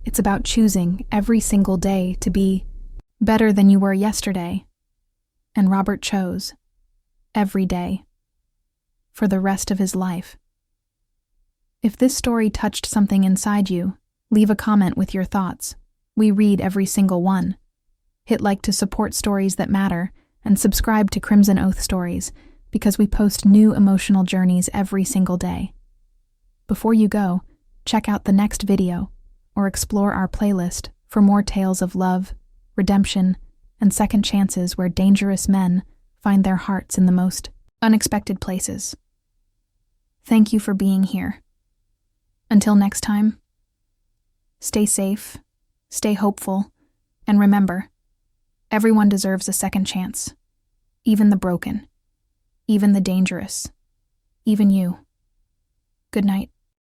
It's about choosing every single day to be better than you were yesterday. And Robert chose, every day, for the rest of his life. If this story touched something inside you, leave a comment with your thoughts. We read every single one. Hit like to support stories that matter, and subscribe to Crimson Oath Stories, because we post new emotional journeys every single day. Before you go, check out the next video, or explore our playlist for more tales of love, redemption, and second chances where dangerous men find their hearts in the most unexpected places. Thank you for being here. Until next time, stay safe, stay hopeful, and remember, everyone deserves a second chance. Even the broken, even the dangerous, even you. Good night.